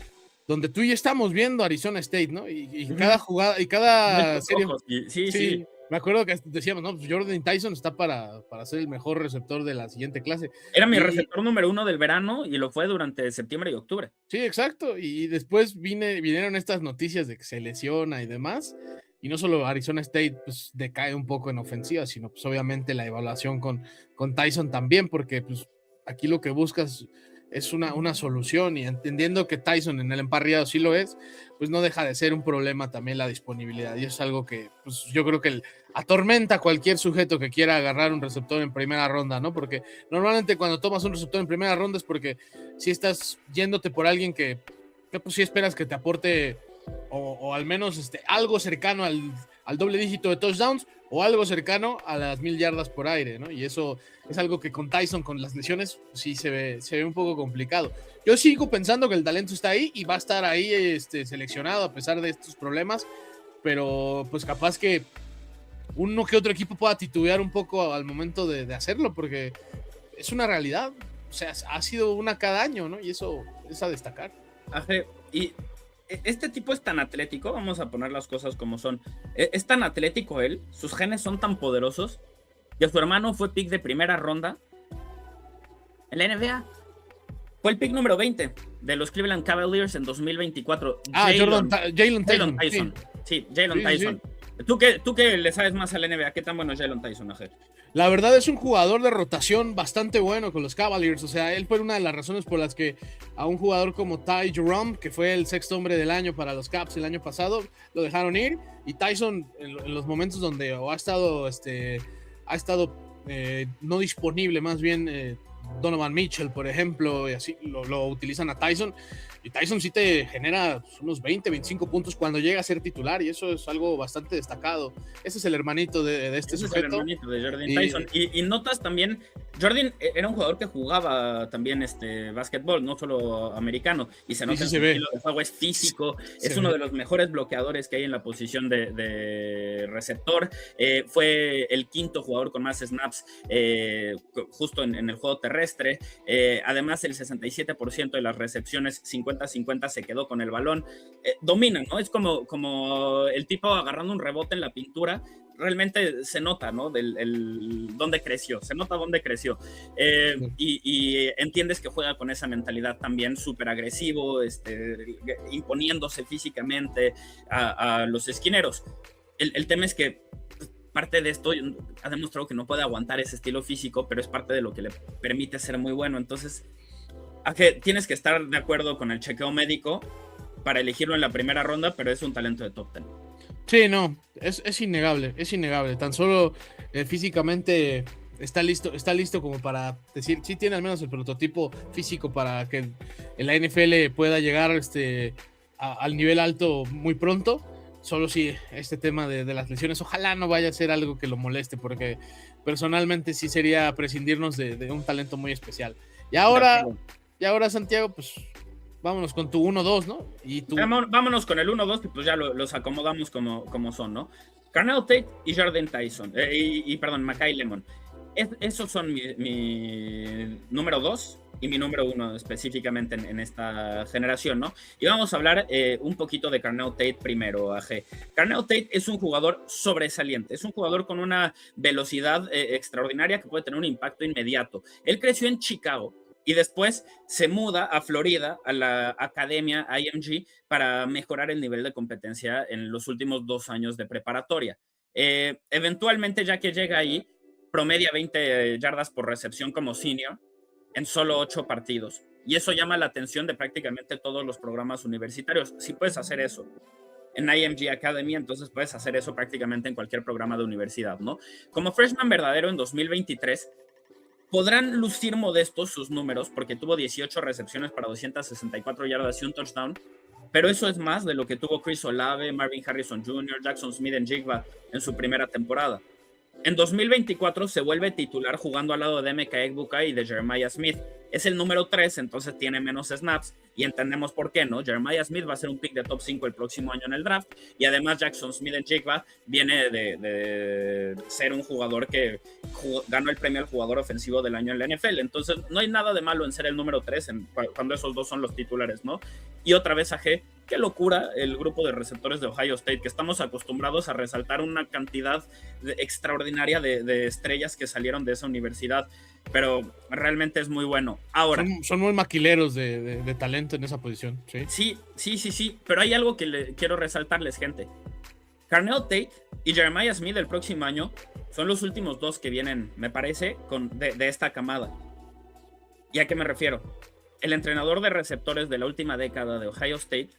donde tú y yo estamos viendo Arizona State, ¿no? Y cada jugada y cada serie. Sí. Me acuerdo que decíamos, no, pues Jordan Tyson está para ser el mejor receptor de la siguiente clase. Era mi receptor número 1 del verano y lo fue durante septiembre y octubre. Sí, exacto. Y después vinieron estas noticias de que se lesiona y demás. Y no solo Arizona State pues decae un poco en ofensiva, sino pues obviamente la evaluación con Tyson también, porque pues aquí lo que buscas es una solución, y entendiendo que Tyson en el emparrillado sí lo es, pues no deja de ser un problema también la disponibilidad, y es algo que pues yo creo que atormenta a cualquier sujeto que quiera agarrar un receptor en primera ronda, ¿no? Porque normalmente cuando tomas un receptor en primera ronda es porque si estás yéndote por alguien que pues sí esperas que te aporte o al menos algo cercano al doble dígito de touchdowns o algo cercano a las 1000 yardas por aire, ¿no? Y eso es algo que con Tyson, con las lesiones, sí se ve un poco complicado. Yo sigo pensando que el talento está ahí y va a estar ahí seleccionado a pesar de estos problemas, pero pues capaz que uno que otro equipo pueda titubear un poco al momento de hacerlo, porque es una realidad. O sea, ha sido una cada año, ¿no? Y eso es a destacar. Y este tipo es tan atlético, vamos a poner las cosas como son, es tan atlético él, sus genes son tan poderosos, que su hermano fue pick de primera ronda en la NBA. Fue el pick número 20 de los Cleveland Cavaliers en 2024. Jalen Tyson. Sí, Jalen Tyson. Sí. ¿Tú que le sabes más al NBA, ¿qué tan bueno es Jalen Tyson, Ajer? La verdad es un jugador de rotación bastante bueno con los Cavaliers. O sea, él fue una de las razones por las que a un jugador como Ty Jerome, que fue el sexto hombre del año para los Caps el año pasado, lo dejaron ir. Y Tyson, en los momentos donde ha estado no disponible, más bien Donovan Mitchell, por ejemplo, y así lo utilizan a Tyson. Y Tyson sí te genera unos 20, 25 puntos cuando llega a ser titular, y eso es algo bastante destacado. Ese es el hermanito de este sujeto. Es el hermanito de Jordan Tyson. Y notas también, Jordan era un jugador que jugaba también básquetbol, no solo americano, y se nota que su estilo de juego es físico, es uno de los mejores bloqueadores que hay en la posición de receptor. Fue el quinto jugador con más snaps justo en el juego terrestre. Además, el 67% de las recepciones 50-50 se quedó con el balón. Domina, ¿no? Es como el tipo agarrando un rebote en la pintura. Realmente se nota, ¿no? Dónde creció, se nota dónde creció. Y entiendes que juega con esa mentalidad también, súper agresivo, imponiéndose físicamente a los esquineros. El tema es que parte de esto ha demostrado que no puede aguantar ese estilo físico, pero es parte de lo que le permite ser muy bueno. Entonces, tienes que estar de acuerdo con el chequeo médico para elegirlo en la primera ronda, pero es un talento de top 10. Sí, no, es innegable, es innegable. Tan solo físicamente está listo como para decir, sí tiene al menos el prototipo físico para que en la NFL pueda llegar al nivel alto muy pronto. Solo si este tema de las lesiones, ojalá no vaya a ser algo que lo moleste, porque personalmente sí sería prescindirnos de un talento muy especial. Y ahora, Santiago, pues vámonos con tu 1-2, ¿no? Y Vámonos con el 1-2, que pues ya los acomodamos como son, ¿no? Carnell Tate y Jordan Tyson, perdón, Makai Lemon. Esos son mi número 2 y mi número 1 específicamente en esta generación, ¿no? Y vamos a hablar un poquito de Carnell Tate primero, AG. Carnell Tate es un jugador sobresaliente, es un jugador con una velocidad extraordinaria que puede tener un impacto inmediato. Él creció en Chicago y después se muda a Florida, a la academia IMG, para mejorar el nivel de competencia en los últimos 2 años de preparatoria. Eventualmente, ya que llega ahí, promedia 20 yardas por recepción como senior en solo 8 partidos. Y eso llama la atención de prácticamente todos los programas universitarios. Si puedes hacer eso en IMG Academy, entonces puedes hacer eso prácticamente en cualquier programa de universidad, ¿no? Como freshman verdadero en 2023, podrán lucir modestos sus números porque tuvo 18 recepciones para 264 yardas y un touchdown, pero eso es más de lo que tuvo Chris Olave, Marvin Harrison Jr., Jackson Smith-Njigba en su primera temporada. En 2024 se vuelve titular jugando al lado de Emeka Egbuka y de Jeremiah Smith. Es el número 3, entonces tiene menos snaps y entendemos por qué, ¿no? Jeremiah Smith va a ser un pick de top 5 el próximo año en el draft y además Jackson Smith-Njigba viene de ser un jugador que ganó el premio al jugador ofensivo del año en la NFL. Entonces no hay nada de malo en ser el número 3 cuando esos dos son los titulares, ¿no? Y otra vez AG, qué locura el grupo de receptores de Ohio State, que estamos acostumbrados a resaltar una cantidad extraordinaria de estrellas que salieron de esa universidad, pero realmente es muy bueno. Ahora, son muy maquileros de talento en esa posición, ¿sí? Sí, pero hay algo que quiero resaltarles, gente. Carnell Tate y Jeremiah Smith el próximo año son los últimos dos que vienen, me parece, de esta camada. ¿Y a qué me refiero? El entrenador de receptores de la última década de Ohio State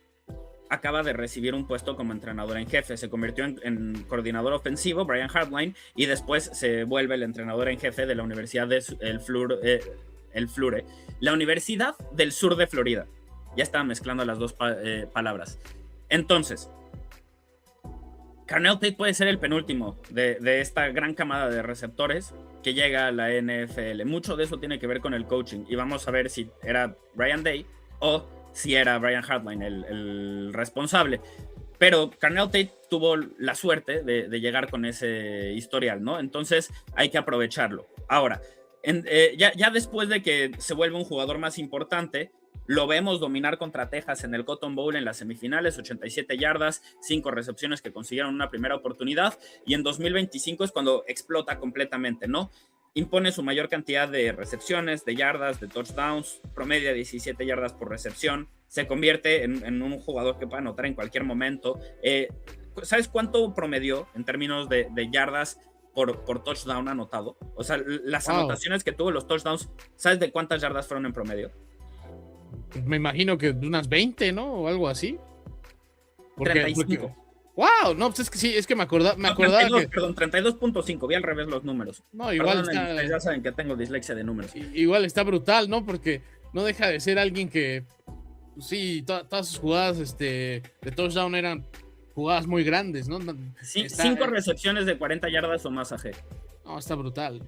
acaba de recibir un puesto como entrenador en jefe. Se convirtió en coordinador ofensivo, Brian Hartline, y después se vuelve el entrenador en jefe de la Universidad del Flure, la Universidad del Sur de Florida. Ya estaba mezclando las dos palabras. Entonces, Carnell Tate puede ser el penúltimo de esta gran camada de receptores que llega a la NFL. Mucho de eso tiene que ver con el coaching y vamos a ver si era Ryan Day o si era Brian Hartline el responsable. Pero Carnell Tate tuvo la suerte de llegar con ese historial, ¿no? Entonces hay que aprovecharlo. Ahora, ya después de que se vuelve un jugador más importante, lo vemos dominar contra Texas en el Cotton Bowl en las semifinales, 87 yardas, 5 recepciones que consiguieron una primera oportunidad, y en 2025 es cuando explota completamente, ¿no? Impone su mayor cantidad de recepciones, de yardas, de touchdowns, promedia 17 yardas por recepción, se convierte en un jugador que puede anotar en cualquier momento. ¿Sabes cuánto promedió en términos de yardas por touchdown anotado? O sea, las anotaciones que tuvo, los touchdowns, ¿sabes de cuántas yardas fueron en promedio? Me imagino que de unas 20, ¿no? O algo así. 35. ¡Wow! No, pues es que sí, es que me acordaba. 32, que... Perdón, 32.5, vi al revés los números. No, igual está... Ya saben que tengo dislexia de números. Igual está brutal, ¿no? Porque no deja de ser alguien que, sí, todas sus jugadas de touchdown eran jugadas muy grandes, ¿no? Sí, 5 recepciones de 40 yardas o más, AG. No, está brutal.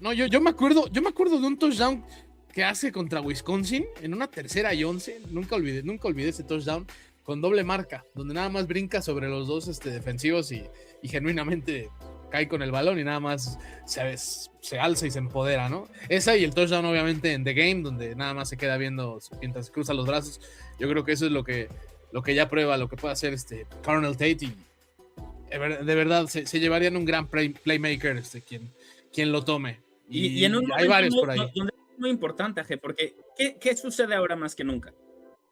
No, yo me acuerdo de un touchdown que hace contra Wisconsin en una 3rd y 11. Nunca olvidé ese touchdown con doble marca, donde nada más brinca sobre los dos defensivos y genuinamente cae con el balón y nada más se alza y se empodera, ¿no? Esa y el touchdown obviamente en The Game, donde nada más se queda viendo mientras cruza los brazos. Yo creo que eso es lo que ya prueba lo que puede hacer Carnell Tate, y de verdad se llevarían un gran playmaker quien lo tome. Y en un hay varios por ahí. Donde es muy importante, AG, porque ¿qué sucede ahora más que nunca?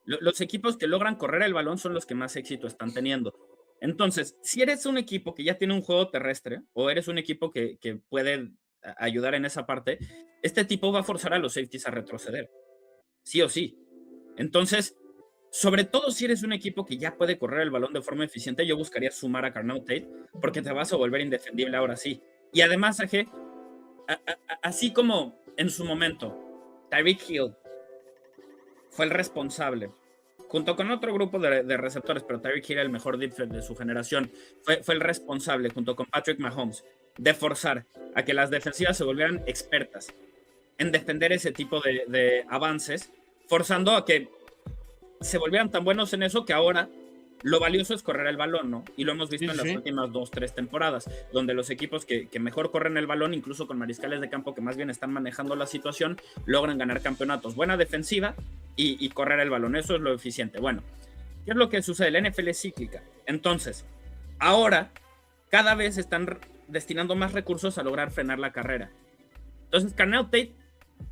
Los equipos que logran correr el balón son los que más éxito están teniendo. Entonces, si eres un equipo que ya tiene un juego terrestre o eres un equipo que puede ayudar en esa parte, este tipo va a forzar a los safeties a retroceder, sí o sí. Entonces, sobre todo si eres un equipo que ya puede correr el balón de forma eficiente, yo buscaría sumar a Carnell Tate porque te vas a volver indefendible ahora sí. Y además, Aje, así como en su momento, Tyreek Hill fue el responsable, junto con otro grupo de receptores, pero Tyreek Hill era el mejor deep threat de su generación, fue el responsable, junto con Patrick Mahomes, de forzar a que las defensivas se volvieran expertas en defender ese tipo de avances, forzando a que se volvieran tan buenos en eso que ahora lo valioso es correr el balón, ¿no? Y lo hemos visto en las últimas 2-3 temporadas, donde los equipos que mejor corren el balón, incluso con mariscales de campo que más bien están manejando la situación, logran ganar campeonatos. Buena defensiva y correr el balón, eso es lo eficiente. Bueno, ¿qué es lo que sucede? La NFL es cíclica. Entonces, ahora cada vez están destinando más recursos a lograr frenar la carrera. Entonces, Carnell Tate,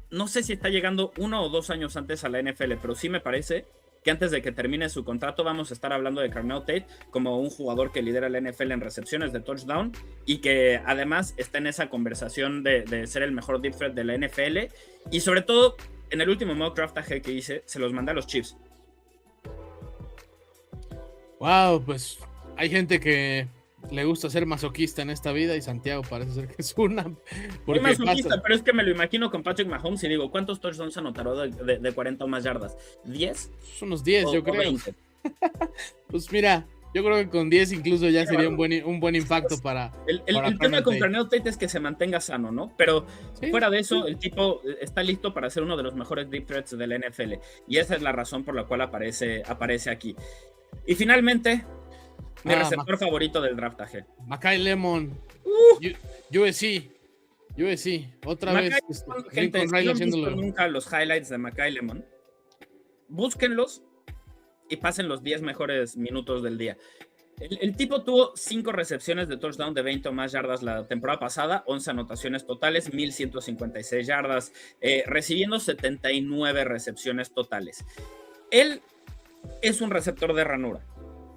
no sé si está llegando 1 o 2 años antes a la NFL, pero sí me parece que antes de que termine su contrato vamos a estar hablando de Carnell Tate como un jugador que lidera la NFL en recepciones de touchdown y que además está en esa conversación de ser el mejor deep threat de la NFL. Y sobre todo, en el último mock draft que hice, se los mandé a los Chiefs. Wow, pues hay gente que le gusta ser masoquista en esta vida y Santiago parece ser que es una. Soy masoquista, pero es que me lo imagino con Patrick Mahomes y digo, ¿cuántos touchdowns anotará de 40 o más yardas? ¿10? Unos 10, yo creo. 20. Pues mira, yo creo que con 10 incluso ya sería un buen impacto para. El tema con Carnell Tate es que se mantenga sano, ¿no? Pero fuera de eso, el tipo está listo para ser uno de los mejores deep threats de la NFL. Y esa es la razón por la cual aparece aquí. Y finalmente, mi receptor favorito del draft, AG. Makai Lemon. USC. Otra vez. Gente, si no han visto nunca los highlights de Makai Lemon, búsquenlos y pasen los 10 mejores minutos del día. El tipo tuvo 5 recepciones de touchdown de 20 o más yardas la temporada pasada, 11 anotaciones totales, 1,156 yardas, recibiendo 79 recepciones totales. Él es un receptor de ranura.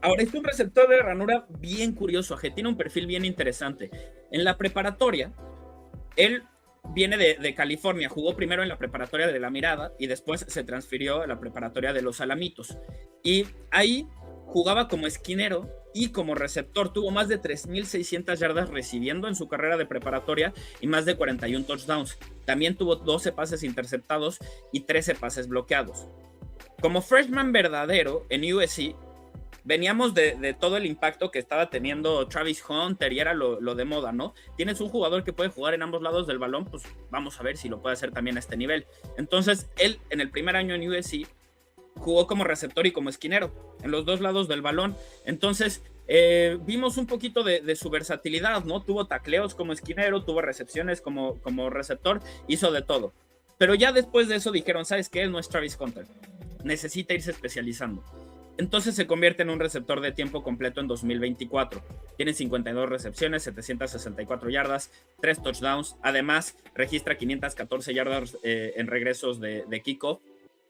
Ahora, es un receptor de ranura bien curioso, tiene un perfil bien interesante. En la preparatoria, él viene de California, jugó primero en la preparatoria de La Mirada y después se transfirió a la preparatoria de Los Alamitos. Y ahí jugaba como esquinero y como receptor. Tuvo más de 3,600 yardas recibiendo en su carrera de preparatoria y más de 41 touchdowns. También tuvo 12 pases interceptados y 13 pases bloqueados. Como freshman verdadero en USC, veníamos de todo el impacto que estaba teniendo Travis Hunter y era lo de moda, ¿no? Tienes un jugador que puede jugar en ambos lados del balón, pues vamos a ver si lo puede hacer también a este nivel. Entonces, él en el primer año en USC jugó como receptor y como esquinero, en los dos lados del balón. Entonces, vimos un poquito de su versatilidad, ¿no? Tuvo tacleos como esquinero, tuvo recepciones como receptor, hizo de todo. Pero ya después de eso dijeron, ¿sabes qué? Él no es Travis Hunter, necesita irse especializando. Entonces se convierte en un receptor de tiempo completo en 2024. Tiene 52 recepciones, 764 yardas, 3 touchdowns. Además, registra 514 yardas en regresos de kickoff.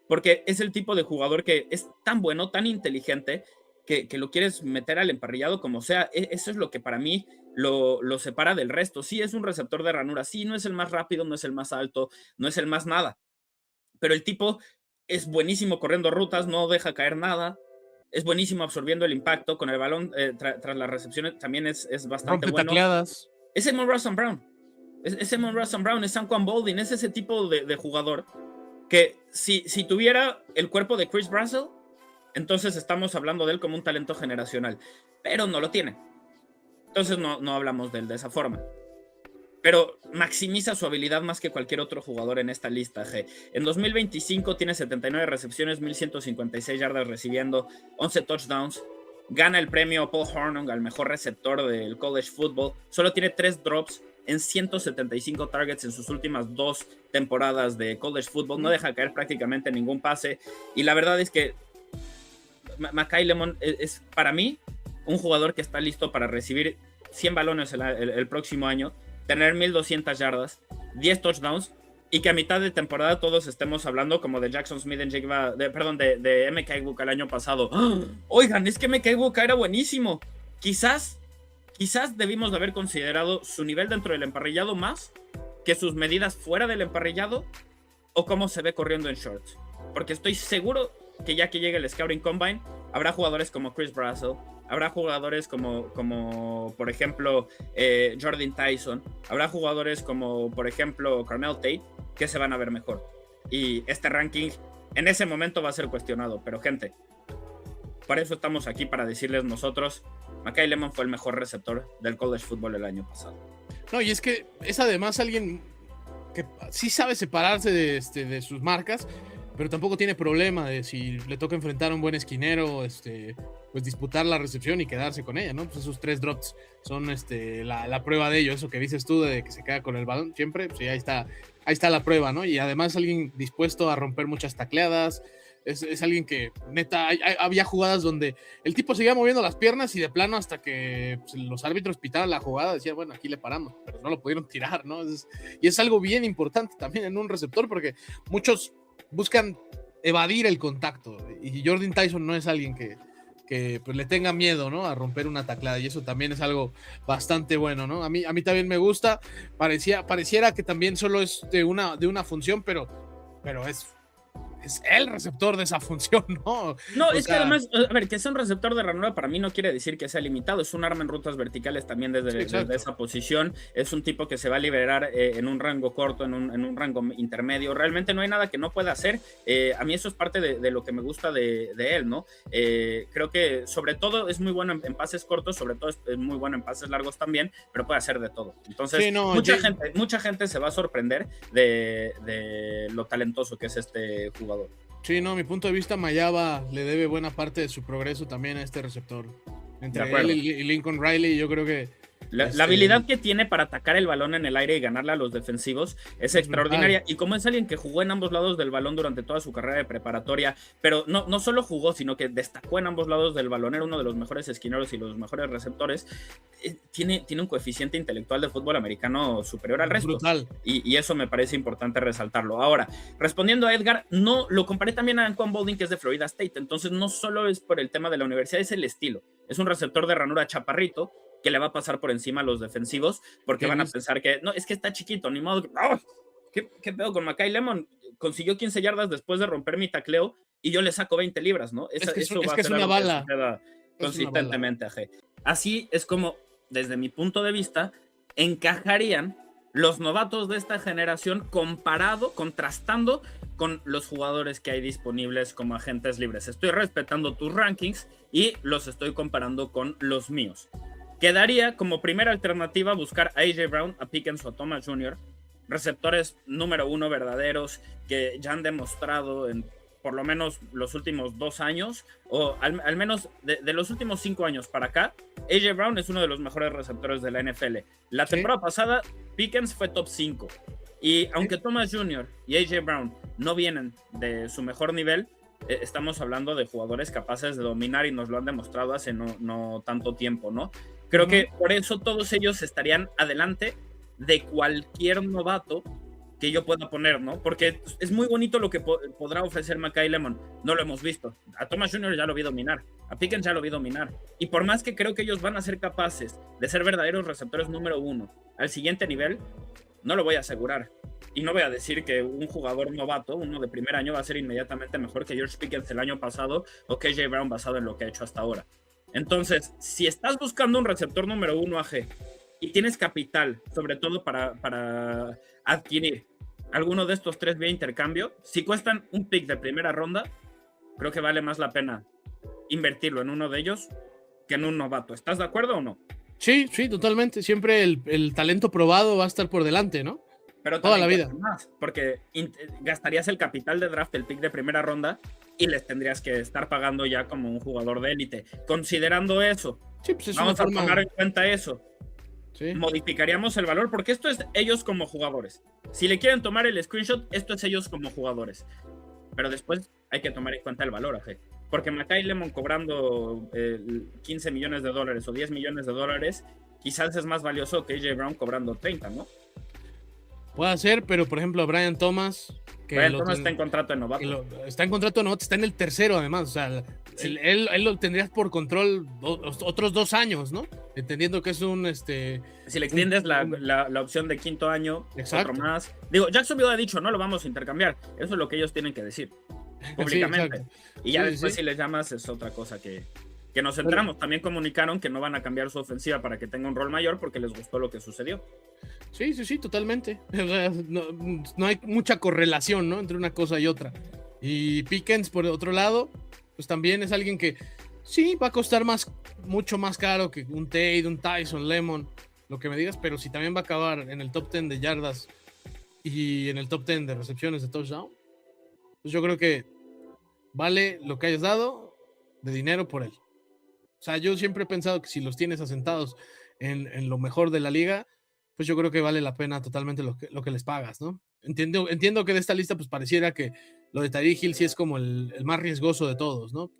Porque es el tipo de jugador que es tan bueno, tan inteligente, que lo quieres meter al emparrillado como sea. Eso es lo que para mí lo separa del resto. Sí, es un receptor de ranura. Sí, no es el más rápido, no es el más alto, no es el más nada. Pero el tipo es buenísimo corriendo rutas, no deja caer nada. Es buenísimo absorbiendo el impacto con el balón tras las recepciones. También es bastante bueno. Tacleadas. Es Amon Ra St. Brown. Es Amon Ra St. Brown, es Saquon Baldwin. Es ese tipo de jugador que si tuviera el cuerpo de Chris Russell, entonces estamos hablando de él como un talento generacional. Pero no lo tiene. Entonces no hablamos de él de esa forma. Pero maximiza su habilidad más que cualquier otro jugador en esta lista. En 2025 tiene 79 recepciones, 1,156 yardas recibiendo, 11 touchdowns. Gana el premio Paul Hornung al mejor receptor del college football. Solo tiene 3 drops en 175 targets en sus últimas 2 temporadas de college football. No deja caer prácticamente ningún pase. Y la verdad es que Makai Lemon es para mí un jugador que está listo para recibir 100 balones el próximo año, tener 1,200 yardas, 10 touchdowns, y que a mitad de temporada todos estemos hablando como de Jackson Smith de M.K. Egbuka el año pasado. ¡Oh! Oigan, es que M.K. Egbuka era buenísimo. quizás debimos de haber considerado su nivel dentro del emparrillado más que sus medidas fuera del emparrillado o cómo se ve corriendo en shorts. Porque estoy seguro que ya que llegue el Scouting Combine, habrá jugadores como Chris Brazzell, habrá jugadores como por ejemplo, Jordan Tyson, habrá jugadores como, por ejemplo, Carmel Tate, que se van a ver mejor. Y este ranking en ese momento va a ser cuestionado. Pero, gente, para eso estamos aquí, para decirles nosotros, Mackay Lemon fue el mejor receptor del college football el año pasado. No, y es que es además alguien que sí sabe separarse de sus marcas, pero tampoco tiene problema de si le toca enfrentar a un buen esquinero, pues disputar la recepción y quedarse con ella, ¿no? Pues esos 3 drops son la prueba de ello, eso que dices tú de que se queda con el balón siempre, pues ahí está la prueba, ¿no? Y además alguien dispuesto a romper muchas tacleadas, es alguien que neta, había jugadas donde el tipo seguía moviendo las piernas y de plano hasta que pues, los árbitros pitaban la jugada, decían, bueno, aquí le paramos, pero no lo pudieron tirar, ¿no? Y es algo bien importante también en un receptor, porque muchos buscan evadir el contacto, y Jordan Tyson no es alguien que pues, le tenga miedo, ¿no? A romper una taclada, y eso también es algo bastante bueno, ¿no? A mí también me gusta, pareciera que también solo es de una función, pero es el receptor de esa función, ¿no? No, es que además, a ver, que sea un receptor de ranura para mí no quiere decir que sea limitado, es un arma en rutas verticales también desde esa posición, es un tipo que se va a liberar en un rango corto, en un rango intermedio, realmente no hay nada que no pueda hacer, a mí eso es parte de lo que me gusta de él, ¿no? Creo que sobre todo es muy bueno en pases cortos, sobre todo es muy bueno en pases largos también, pero puede hacer de todo, entonces sí, no, mucha gente se va a sorprender de lo talentoso que es este jugador. Sí, no, mi punto de vista, Mayaba le debe buena parte de su progreso también a este receptor. Entre él y Lincoln Riley, yo creo que la habilidad que tiene para atacar el balón en el aire y ganarle a los defensivos es extraordinaria. Brutal. Y como es alguien que jugó en ambos lados del balón durante toda su carrera de preparatoria, pero no solo jugó, sino que destacó en ambos lados del balón, era uno de los mejores esquineros y los mejores receptores, tiene un coeficiente intelectual de fútbol americano superior al resto. Brutal. Y eso me parece importante resaltarlo. Ahora, respondiendo a Edgar, no lo comparé también a Anquan Boldin, que es de Florida State, entonces no solo es por el tema de la universidad, es el estilo. Es un receptor de ranura chaparrito, que le va a pasar por encima a los defensivos, porque van a pensar que, no, es que está chiquito, ni modo. ¡Oh! ¿Qué pedo con Mackay Lemon? Consiguió 15 yardas después de romper mi tacleo y yo le saco 20 libras, ¿no? Eso va a ser una bala. Consistentemente, así es como, desde mi punto de vista, encajarían los novatos de esta generación contrastando con los jugadores que hay disponibles como agentes libres. Estoy respetando tus rankings y los estoy comparando con los míos. Quedaría como primera alternativa buscar a AJ Brown, a Pickens o a Thomas Jr., receptores número 1 verdaderos que ya han demostrado en por lo menos los últimos 2 años, o al menos de los últimos 5 años para acá, AJ Brown es uno de los mejores receptores de la NFL. La temporada pasada, Pickens fue top 5. Y aunque Thomas Jr. y AJ Brown no vienen de su mejor nivel, estamos hablando de jugadores capaces de dominar y nos lo han demostrado hace no tanto tiempo, ¿no? Creo que por eso todos ellos estarían adelante de cualquier novato que yo pueda poner, ¿no? Porque es muy bonito lo que podrá ofrecer Mackay Lemon. No lo hemos visto. A Thomas Jr. ya lo vi dominar. A Pickens ya lo vi dominar. Y por más que creo que ellos van a ser capaces de ser verdaderos receptores número 1 al siguiente nivel, no lo voy a asegurar. Y no voy a decir que un jugador novato, uno de primer año, va a ser inmediatamente mejor que George Pickens el año pasado o que AJ Brown basado en lo que ha hecho hasta ahora. Entonces, si estás buscando un receptor número 1 AG y tienes capital, sobre todo para adquirir alguno de estos 3 vía intercambio, si cuestan un pick de primera ronda, creo que vale más la pena invertirlo en uno de ellos que en un novato. ¿Estás de acuerdo o no? Sí, totalmente. Siempre el talento probado va a estar por delante, ¿no? Pero toda la vida. Más, porque gastarías el capital de draft, el pick de primera ronda, y les tendrías que estar pagando ya como un jugador de élite. Considerando eso, sí, pues vamos a tomar en cuenta eso. Sí. Modificaríamos el valor, porque esto es ellos como jugadores. Si le quieren tomar el screenshot, esto es ellos como jugadores. Pero después hay que tomar en cuenta el valor, porque Mackay Lemon cobrando $15 millones o $10 millones, quizás es más valioso que AJ Brown cobrando 30, ¿no? Puede ser, pero por ejemplo, Brian Thomas, Brian Thomas está en contrato de novato. Está en contrato de novato, está en el tercero además, o sea, Sí. él lo tendrías por control otros 2 años, ¿no? Entendiendo que es un, Si le extiendes la opción de quinto año, exacto. otro más. Digo, Jacksonville ha dicho, no lo vamos a intercambiar. Eso es lo que ellos tienen que decir públicamente. Sí, y ya sí, después sí. si les llamas es otra cosa que nos enteramos. También comunicaron que no van a cambiar su ofensiva para que tenga un rol mayor porque les gustó lo que sucedió. Sí, sí, sí, totalmente. O sea, no hay mucha correlación, ¿no? Entre una cosa y otra. Y Pickens, por otro lado, pues también es alguien que sí va a costar mucho más caro que un Tate, un Tyson, Lemon, lo que me digas, pero si también va a acabar en el top 10 de yardas y en el top 10 de recepciones de touchdown, pues yo creo que vale lo que hayas dado de dinero por él. O sea, yo siempre he pensado que si los tienes asentados en lo mejor de la liga, pues yo creo que vale la pena totalmente lo que les pagas, ¿no? Entiendo que de esta lista, pues pareciera que lo de Tyreek Hill sí es como el más riesgoso de todos, ¿no?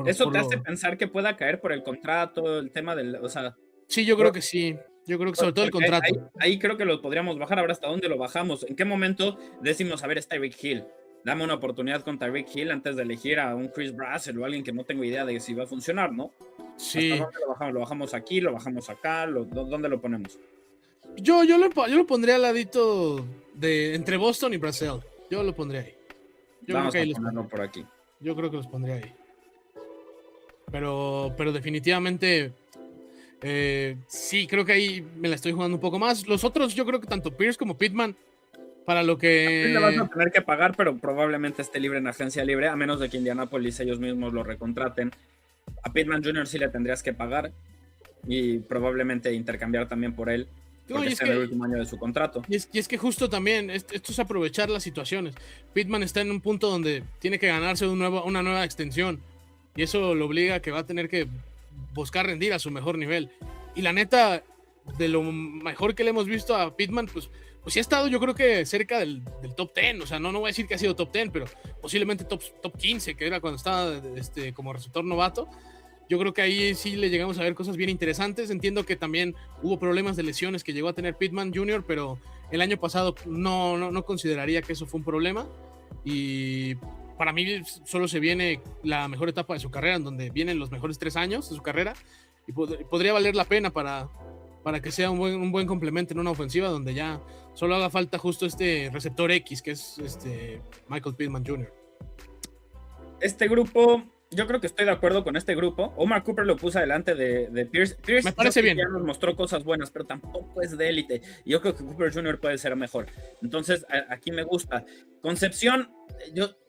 Eso te hace pensar que pueda caer por el contrato, el tema del, o sea, sí, yo creo que sí. Yo creo que sobre todo el porque contrato. ahí creo que lo podríamos bajar. Ahora, ¿hasta dónde lo bajamos? ¿En qué momento decimos, a ver, es Tyreek Hill? Dame una oportunidad con Tyreek Hill antes de elegir a un Chris Brassel o alguien que no tengo idea de si va a funcionar, ¿no? ¿Hasta Sí. dónde lo bajamos? ¿Lo bajamos aquí? ¿Lo bajamos acá? ¿Dónde lo ponemos? Yo lo pondría al ladito de entre Boston y Brasil. Yo lo pondría ahí. Vamos a ponerlo por aquí. Yo creo que los pondría ahí. Pero definitivamente sí, creo que ahí me la estoy jugando un poco más. Los otros, yo creo que tanto Pierce como Pittman, para lo que... Le vas a tener que pagar, pero probablemente esté libre en agencia libre, a menos de que Indianapolis ellos mismos lo recontraten. A Pittman Jr. sí le tendrías que pagar y probablemente intercambiar también por él, porque está en el último año de su contrato. Y es que justo también, esto es aprovechar las situaciones. Pittman está en un punto donde tiene que ganarse una nueva extensión y eso lo obliga a que va a tener que buscar rendir a su mejor nivel. Y la neta, de lo mejor que le hemos visto a Pittman, pues sí ha estado yo creo que cerca del top 10, o sea, no voy a decir que ha sido top 10, pero posiblemente top 15, que era cuando estaba como receptor novato. Yo creo que ahí sí le llegamos a ver cosas bien interesantes. Entiendo que también hubo problemas de lesiones que llegó a tener Pittman Jr., pero el año pasado no consideraría que eso fue un problema. Y para mí solo se viene la mejor etapa de su carrera, en donde vienen los mejores 3 años de su carrera, y podría valer la pena para que sea un buen complemento en una ofensiva donde ya solo haga falta justo este receptor X, que es Michael Pittman Jr. Este grupo, yo creo que estoy de acuerdo con este grupo. Omar Cooper lo puso adelante de Pierce. Pierce me parece bien. Ya nos mostró cosas buenas, pero tampoco es de élite. Yo creo que Cooper Jr. puede ser mejor. Entonces, aquí me gusta. Concepción,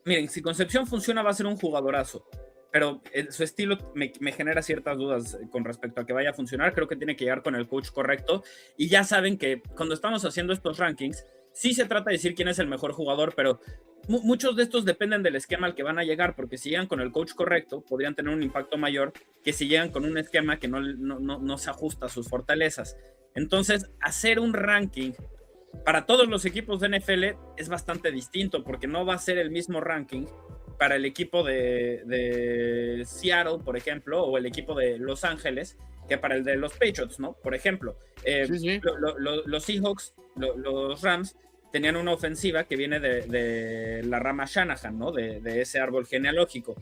miren, si Concepción funciona va a ser un jugadorazo, pero su estilo me genera ciertas dudas con respecto a que vaya a funcionar. Creo que tiene que llegar con el coach correcto. Y ya saben que cuando estamos haciendo estos rankings, sí se trata de decir quién es el mejor jugador, pero muchos de estos dependen del esquema al que van a llegar, porque si llegan con el coach correcto, podrían tener un impacto mayor que si llegan con un esquema que no se ajusta a sus fortalezas. Entonces, hacer un ranking para todos los equipos de NFL es bastante distinto, porque no va a ser el mismo ranking para el equipo de Seattle, por ejemplo, o el equipo de Los Ángeles, que para el de los Patriots, ¿no? Por ejemplo, sí. Los Seahawks, los Rams, tenían una ofensiva que viene de la rama Shanahan, ¿no? De ese árbol genealógico.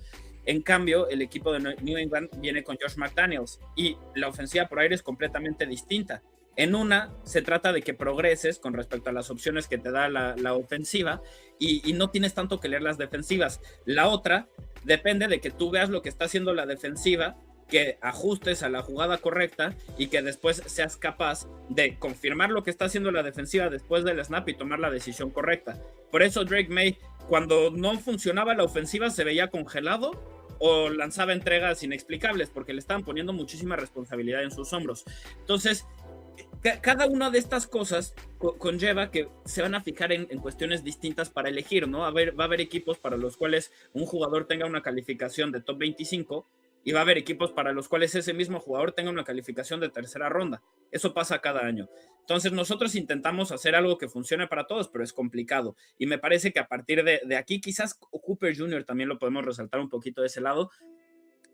En cambio, el equipo de New England viene con Josh McDaniels y la ofensiva por aire es completamente distinta. En una, se trata de que progreses con respecto a las opciones que te da la ofensiva y no tienes tanto que leer las defensivas. La otra, depende de que tú veas lo que está haciendo la defensiva, que ajustes a la jugada correcta y que después seas capaz de confirmar lo que está haciendo la defensiva después del snap y tomar la decisión correcta. Por eso Drake May, cuando no funcionaba la ofensiva, se veía congelado o lanzaba entregas inexplicables porque le estaban poniendo muchísima responsabilidad en sus hombros. Entonces, cada una de estas cosas conlleva que se van a fijar en cuestiones distintas para elegir, ¿no? Va a haber equipos para los cuales un jugador tenga una calificación de top 25 y va a haber equipos para los cuales ese mismo jugador tenga una calificación de tercera ronda. Eso pasa cada año. Entonces nosotros intentamos hacer algo que funcione para todos, pero es complicado. Y me parece que a partir de aquí, quizás Cooper Jr. también lo podemos resaltar un poquito de ese lado.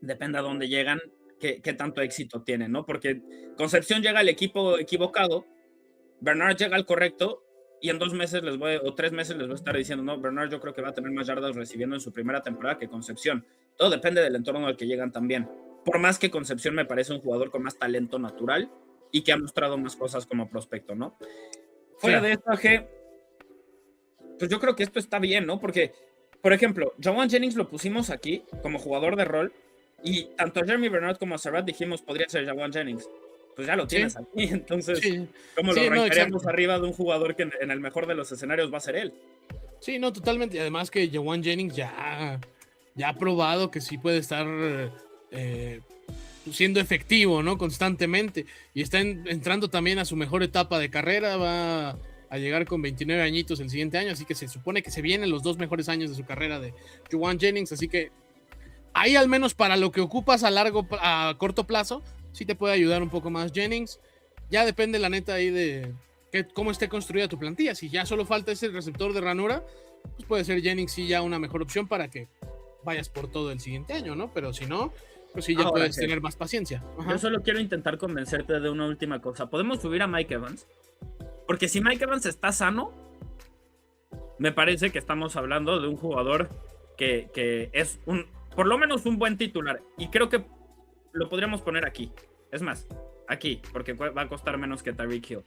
Depende a dónde llegan, qué tanto éxito tienen, ¿no? Porque Concepción llega al equipo equivocado, Bernard llega al correcto y en 2 meses o 3 meses les voy a estar diciendo, no, Bernard yo creo que va a tener más yardas recibiendo en su primera temporada que Concepción. Todo depende del entorno al que llegan también. Por más que Concepción me parece un jugador con más talento natural y que ha mostrado más cosas como prospecto, ¿no? Fuera de esto, pues yo creo que esto está bien, ¿no? Porque, por ejemplo, Jauan Jennings lo pusimos aquí como jugador de rol y tanto a Jeremy Bernard como a Sarrat dijimos podría ser Jauan Jennings. Pues ya lo tienes aquí, entonces, ¿cómo lo rankearíamos arriba de un jugador que en el mejor de los escenarios va a ser él? Sí, no, totalmente. Y además que Jauan Jennings ya ha probado que sí puede estar siendo efectivo, ¿no? Constantemente. Y está entrando también a su mejor etapa de carrera. Va a llegar con 29 añitos el siguiente año. Así que se supone que se vienen los 2 mejores años de su carrera de Jauan Jennings. Así que ahí al menos para lo que ocupas a corto plazo, sí te puede ayudar un poco más Jennings. Ya depende la neta ahí de cómo esté construida tu plantilla. Si ya solo falta ese receptor de ranura, pues puede ser Jennings sí ya una mejor opción para que vayas por todo el siguiente año, ¿no? Pero si no, pues sí ya puedes tener más paciencia. Ajá. Yo solo quiero intentar convencerte de una última cosa. ¿Podemos subir a Mike Evans? Porque si Mike Evans está sano, me parece que estamos hablando de un jugador que es por lo menos un buen titular. Y creo que lo podríamos poner aquí. Es más, aquí, porque va a costar menos que Tyreek Hill.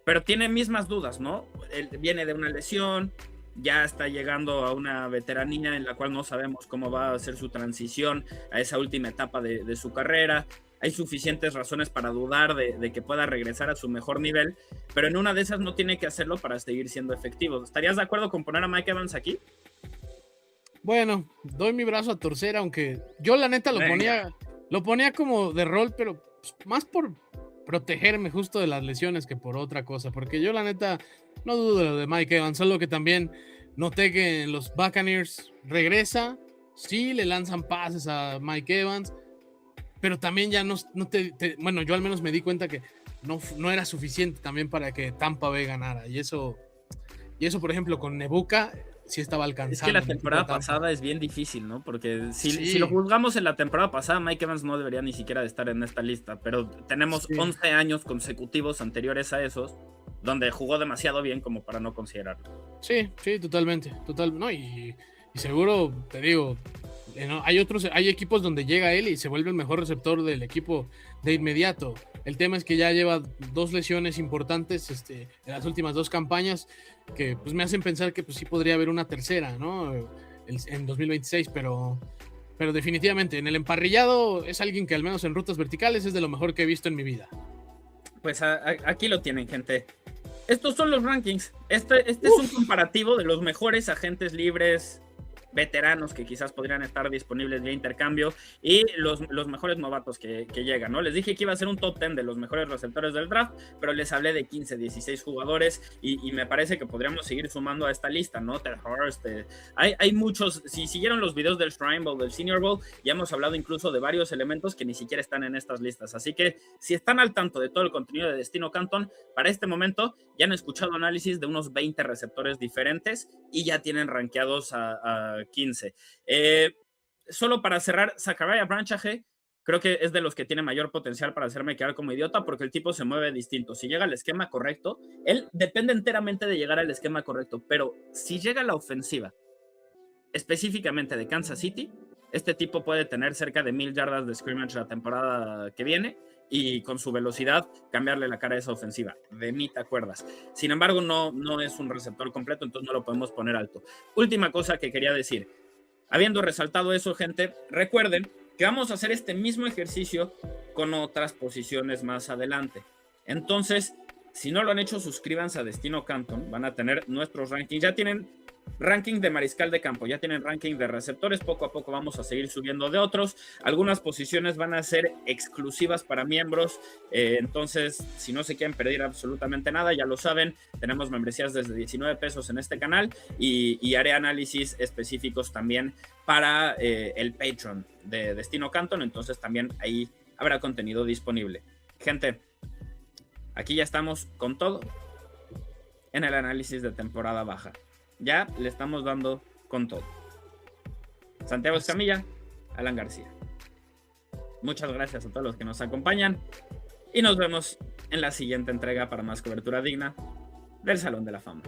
Pero tiene mismas dudas, ¿no? Él viene de una lesión, ya está llegando a una veteranía en la cual no sabemos cómo va a ser su transición a esa última etapa de su carrera. Hay suficientes razones para dudar de que pueda regresar a su mejor nivel, pero en una de esas no tiene que hacerlo para seguir siendo efectivo. ¿Estarías de acuerdo con poner a Mike Evans aquí? Bueno, doy mi brazo a torcer, aunque yo la neta lo ponía como de rol, pero pues, más por protegerme justo de las lesiones que por otra cosa, porque yo la neta no dudo de lo de Mike Evans, solo que también noté que en los Buccaneers regresa, sí le lanzan pases a Mike Evans, pero también ya bueno, yo al menos me di cuenta que no era suficiente también para que Tampa Bay ganara, y eso por ejemplo con Nebuca sí estaba alcanzando. Es que la temporada pasada es bien difícil, ¿no? Porque si lo juzgamos en la temporada pasada, Mike Evans no debería ni siquiera de estar en esta lista, pero tenemos 11 años consecutivos anteriores a esos, donde jugó demasiado bien como para no considerarlo. Sí, totalmente. No, y seguro, te digo, hay equipos donde llega él y se vuelve el mejor receptor del equipo de inmediato. El tema es que ya lleva 2 lesiones importantes en las últimas 2 campañas que pues me hacen pensar que pues sí podría haber una tercera, ¿no? En 2026, pero definitivamente en el emparrillado es alguien que al menos en rutas verticales es de lo mejor que he visto en mi vida. Pues aquí lo tienen, gente. Estos son los rankings. Este es un comparativo de los mejores agentes libres veteranos que quizás podrían estar disponibles vía intercambio y los mejores novatos que llegan, ¿no? Les dije que iba a ser un top 10 de los mejores receptores del draft, pero les hablé de 15, 16 jugadores y me parece que podríamos seguir sumando a esta lista, ¿no? Ted Hurst, hay muchos, si siguieron los videos del Shrine Bowl, del Senior Bowl, ya hemos hablado incluso de varios elementos que ni siquiera están en estas listas, así que si están al tanto de todo el contenido de Destino Canton, para este momento ya han escuchado análisis de unos 20 receptores diferentes y ya tienen rankeados a 15. Solo para cerrar, Zachariah Branchage creo que es de los que tiene mayor potencial para hacerme quedar como idiota porque el tipo se mueve distinto. Si llega al esquema correcto, él depende enteramente de llegar al esquema correcto, pero si llega a la ofensiva, específicamente de Kansas City, este tipo puede tener cerca de 1000 yardas de scrimmage la temporada que viene y con su velocidad cambiarle la cara a esa ofensiva. De mí te acuerdas. Sin embargo, no es un receptor completo, entonces no lo podemos poner alto. Última cosa que quería decir. Habiendo resaltado eso, gente, recuerden que vamos a hacer este mismo ejercicio con otras posiciones más adelante. Entonces, si no lo han hecho, suscríbanse a Destino Canton. Van a tener nuestros rankings. Ya tienen ranking de mariscal de campo, ya tienen ranking de receptores, poco a poco vamos a seguir subiendo de otros, algunas posiciones van a ser exclusivas para miembros, entonces si no se quieren perder absolutamente nada, ya lo saben, tenemos membresías desde 19 pesos en este canal y haré análisis específicos también para el Patreon de Destino Canton, entonces también ahí habrá contenido disponible. Gente, aquí ya estamos con todo en el análisis de temporada baja. Ya le estamos dando con todo. Santiago Escamilla, Alan García. Muchas gracias a todos los que nos acompañan y nos vemos en la siguiente entrega para más cobertura digna del Salón de la Fama.